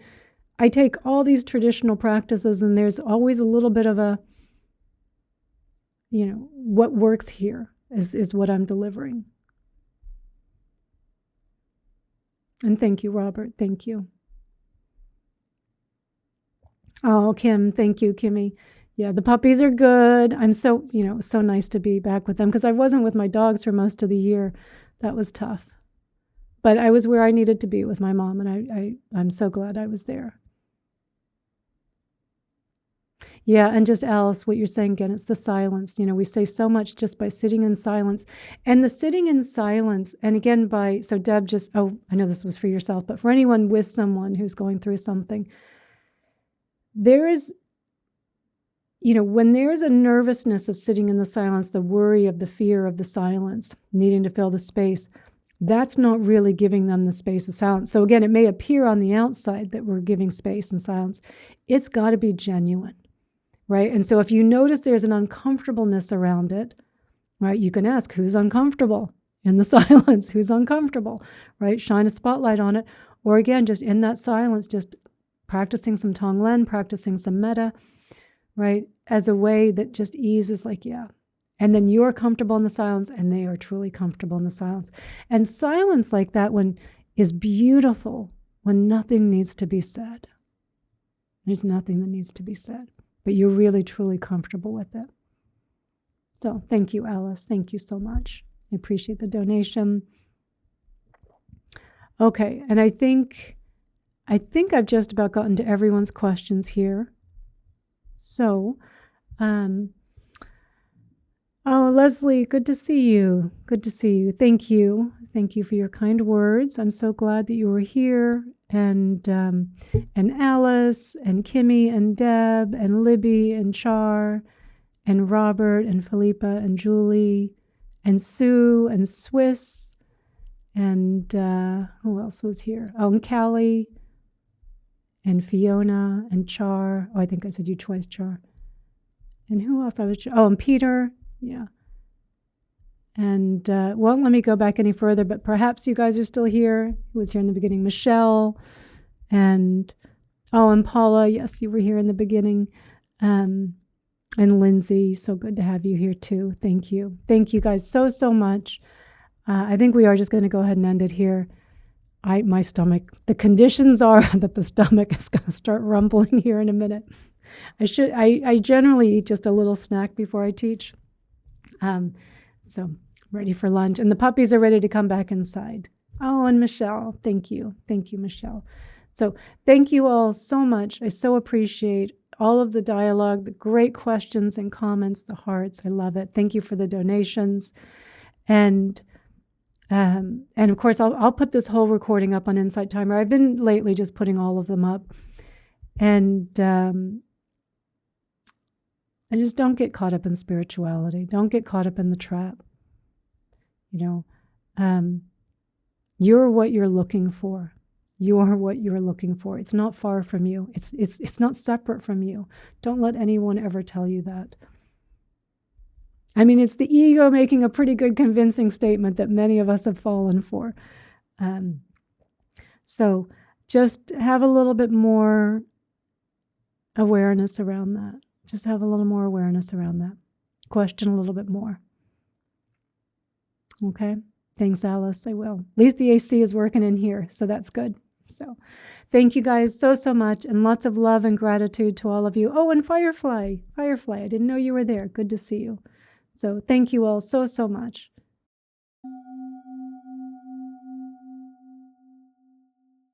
take all these traditional practices, and there's always a little bit of a, what works here is what I'm delivering. And thank you, Robert. Thank you. Oh, Kim, thank you, Kimmy. Yeah, the puppies are good. I'm so, so nice to be back with them, because I wasn't with my dogs for most of the year. That was tough. But I was where I needed to be with my mom, and I'm so glad I was there. Yeah, and just Alice, what you're saying again, it's the silence. We say so much just by sitting in silence. And the sitting in silence, and again so Deb I know this was for yourself, but for anyone with someone who's going through something, there is, when there's a nervousness of sitting in the silence, the worry of the fear of the silence, needing to fill the space, that's not really giving them the space of silence. So again, it may appear on the outside that we're giving space and silence. It's got to be genuine, right? And so if you notice there's an uncomfortableness around it, right, you can ask, who's uncomfortable in the silence? Who's uncomfortable, right? Shine a spotlight on it. Or again, just in that silence, just practicing some Tonglen, practicing some metta, right? As a way that just eases, and then you're comfortable in the silence, and they are truly comfortable in the silence. And silence like that one is beautiful when nothing needs to be said. There's nothing that needs to be said, but you're really, truly comfortable with it. So thank you, Alice. Thank you so much. I appreciate the donation. Okay, and I think I've just about gotten to everyone's questions here. So, oh, Leslie, good to see you. Good to see you. Thank you. Thank you for your kind words. I'm so glad that you were here. And Alice and Kimmy and Deb and Libby and Char and Robert and Philippa and Julie and Sue and Swiss and who else was here? Oh, and Callie and Fiona and Char. Oh, I think I said you twice, Char. And who else? And Peter. Yeah. And well, let me go back any further, but perhaps you guys are still here. Who was here in the beginning? Michelle and Paula. Yes, you were here in the beginning. And Lindsay, so good to have you here too. Thank you. Thank you guys so much. I think we are just going to go ahead and end it here. My stomach, the conditions are that the stomach is going to start rumbling here in a minute. I generally eat just a little snack before I teach. So ready for lunch. And the puppies are ready to come back inside. Oh, and Michelle, thank you. Thank you, Michelle. So thank you all so much. I so appreciate all of the dialogue, the great questions and comments, the hearts. I love it. Thank you for the donations. And of course, I'll put this whole recording up on Insight Timer. I've been lately just putting all of them up. And just don't get caught up in spirituality. Don't get caught up in the trap. You're what you're looking for. You're what you're looking for. It's not far from you. It's not separate from you. Don't let anyone ever tell you that. I mean, it's the ego making a pretty good convincing statement that many of us have fallen for. So just have a little bit more awareness around that. Just have a little more awareness around that. Question a little bit more. Okay? Thanks, Alice. I will. At least the AC is working in here, so that's good. So thank you guys so much, and lots of love and gratitude to all of you. Oh, and Firefly, I didn't know you were there. Good to see you. So thank you all so much.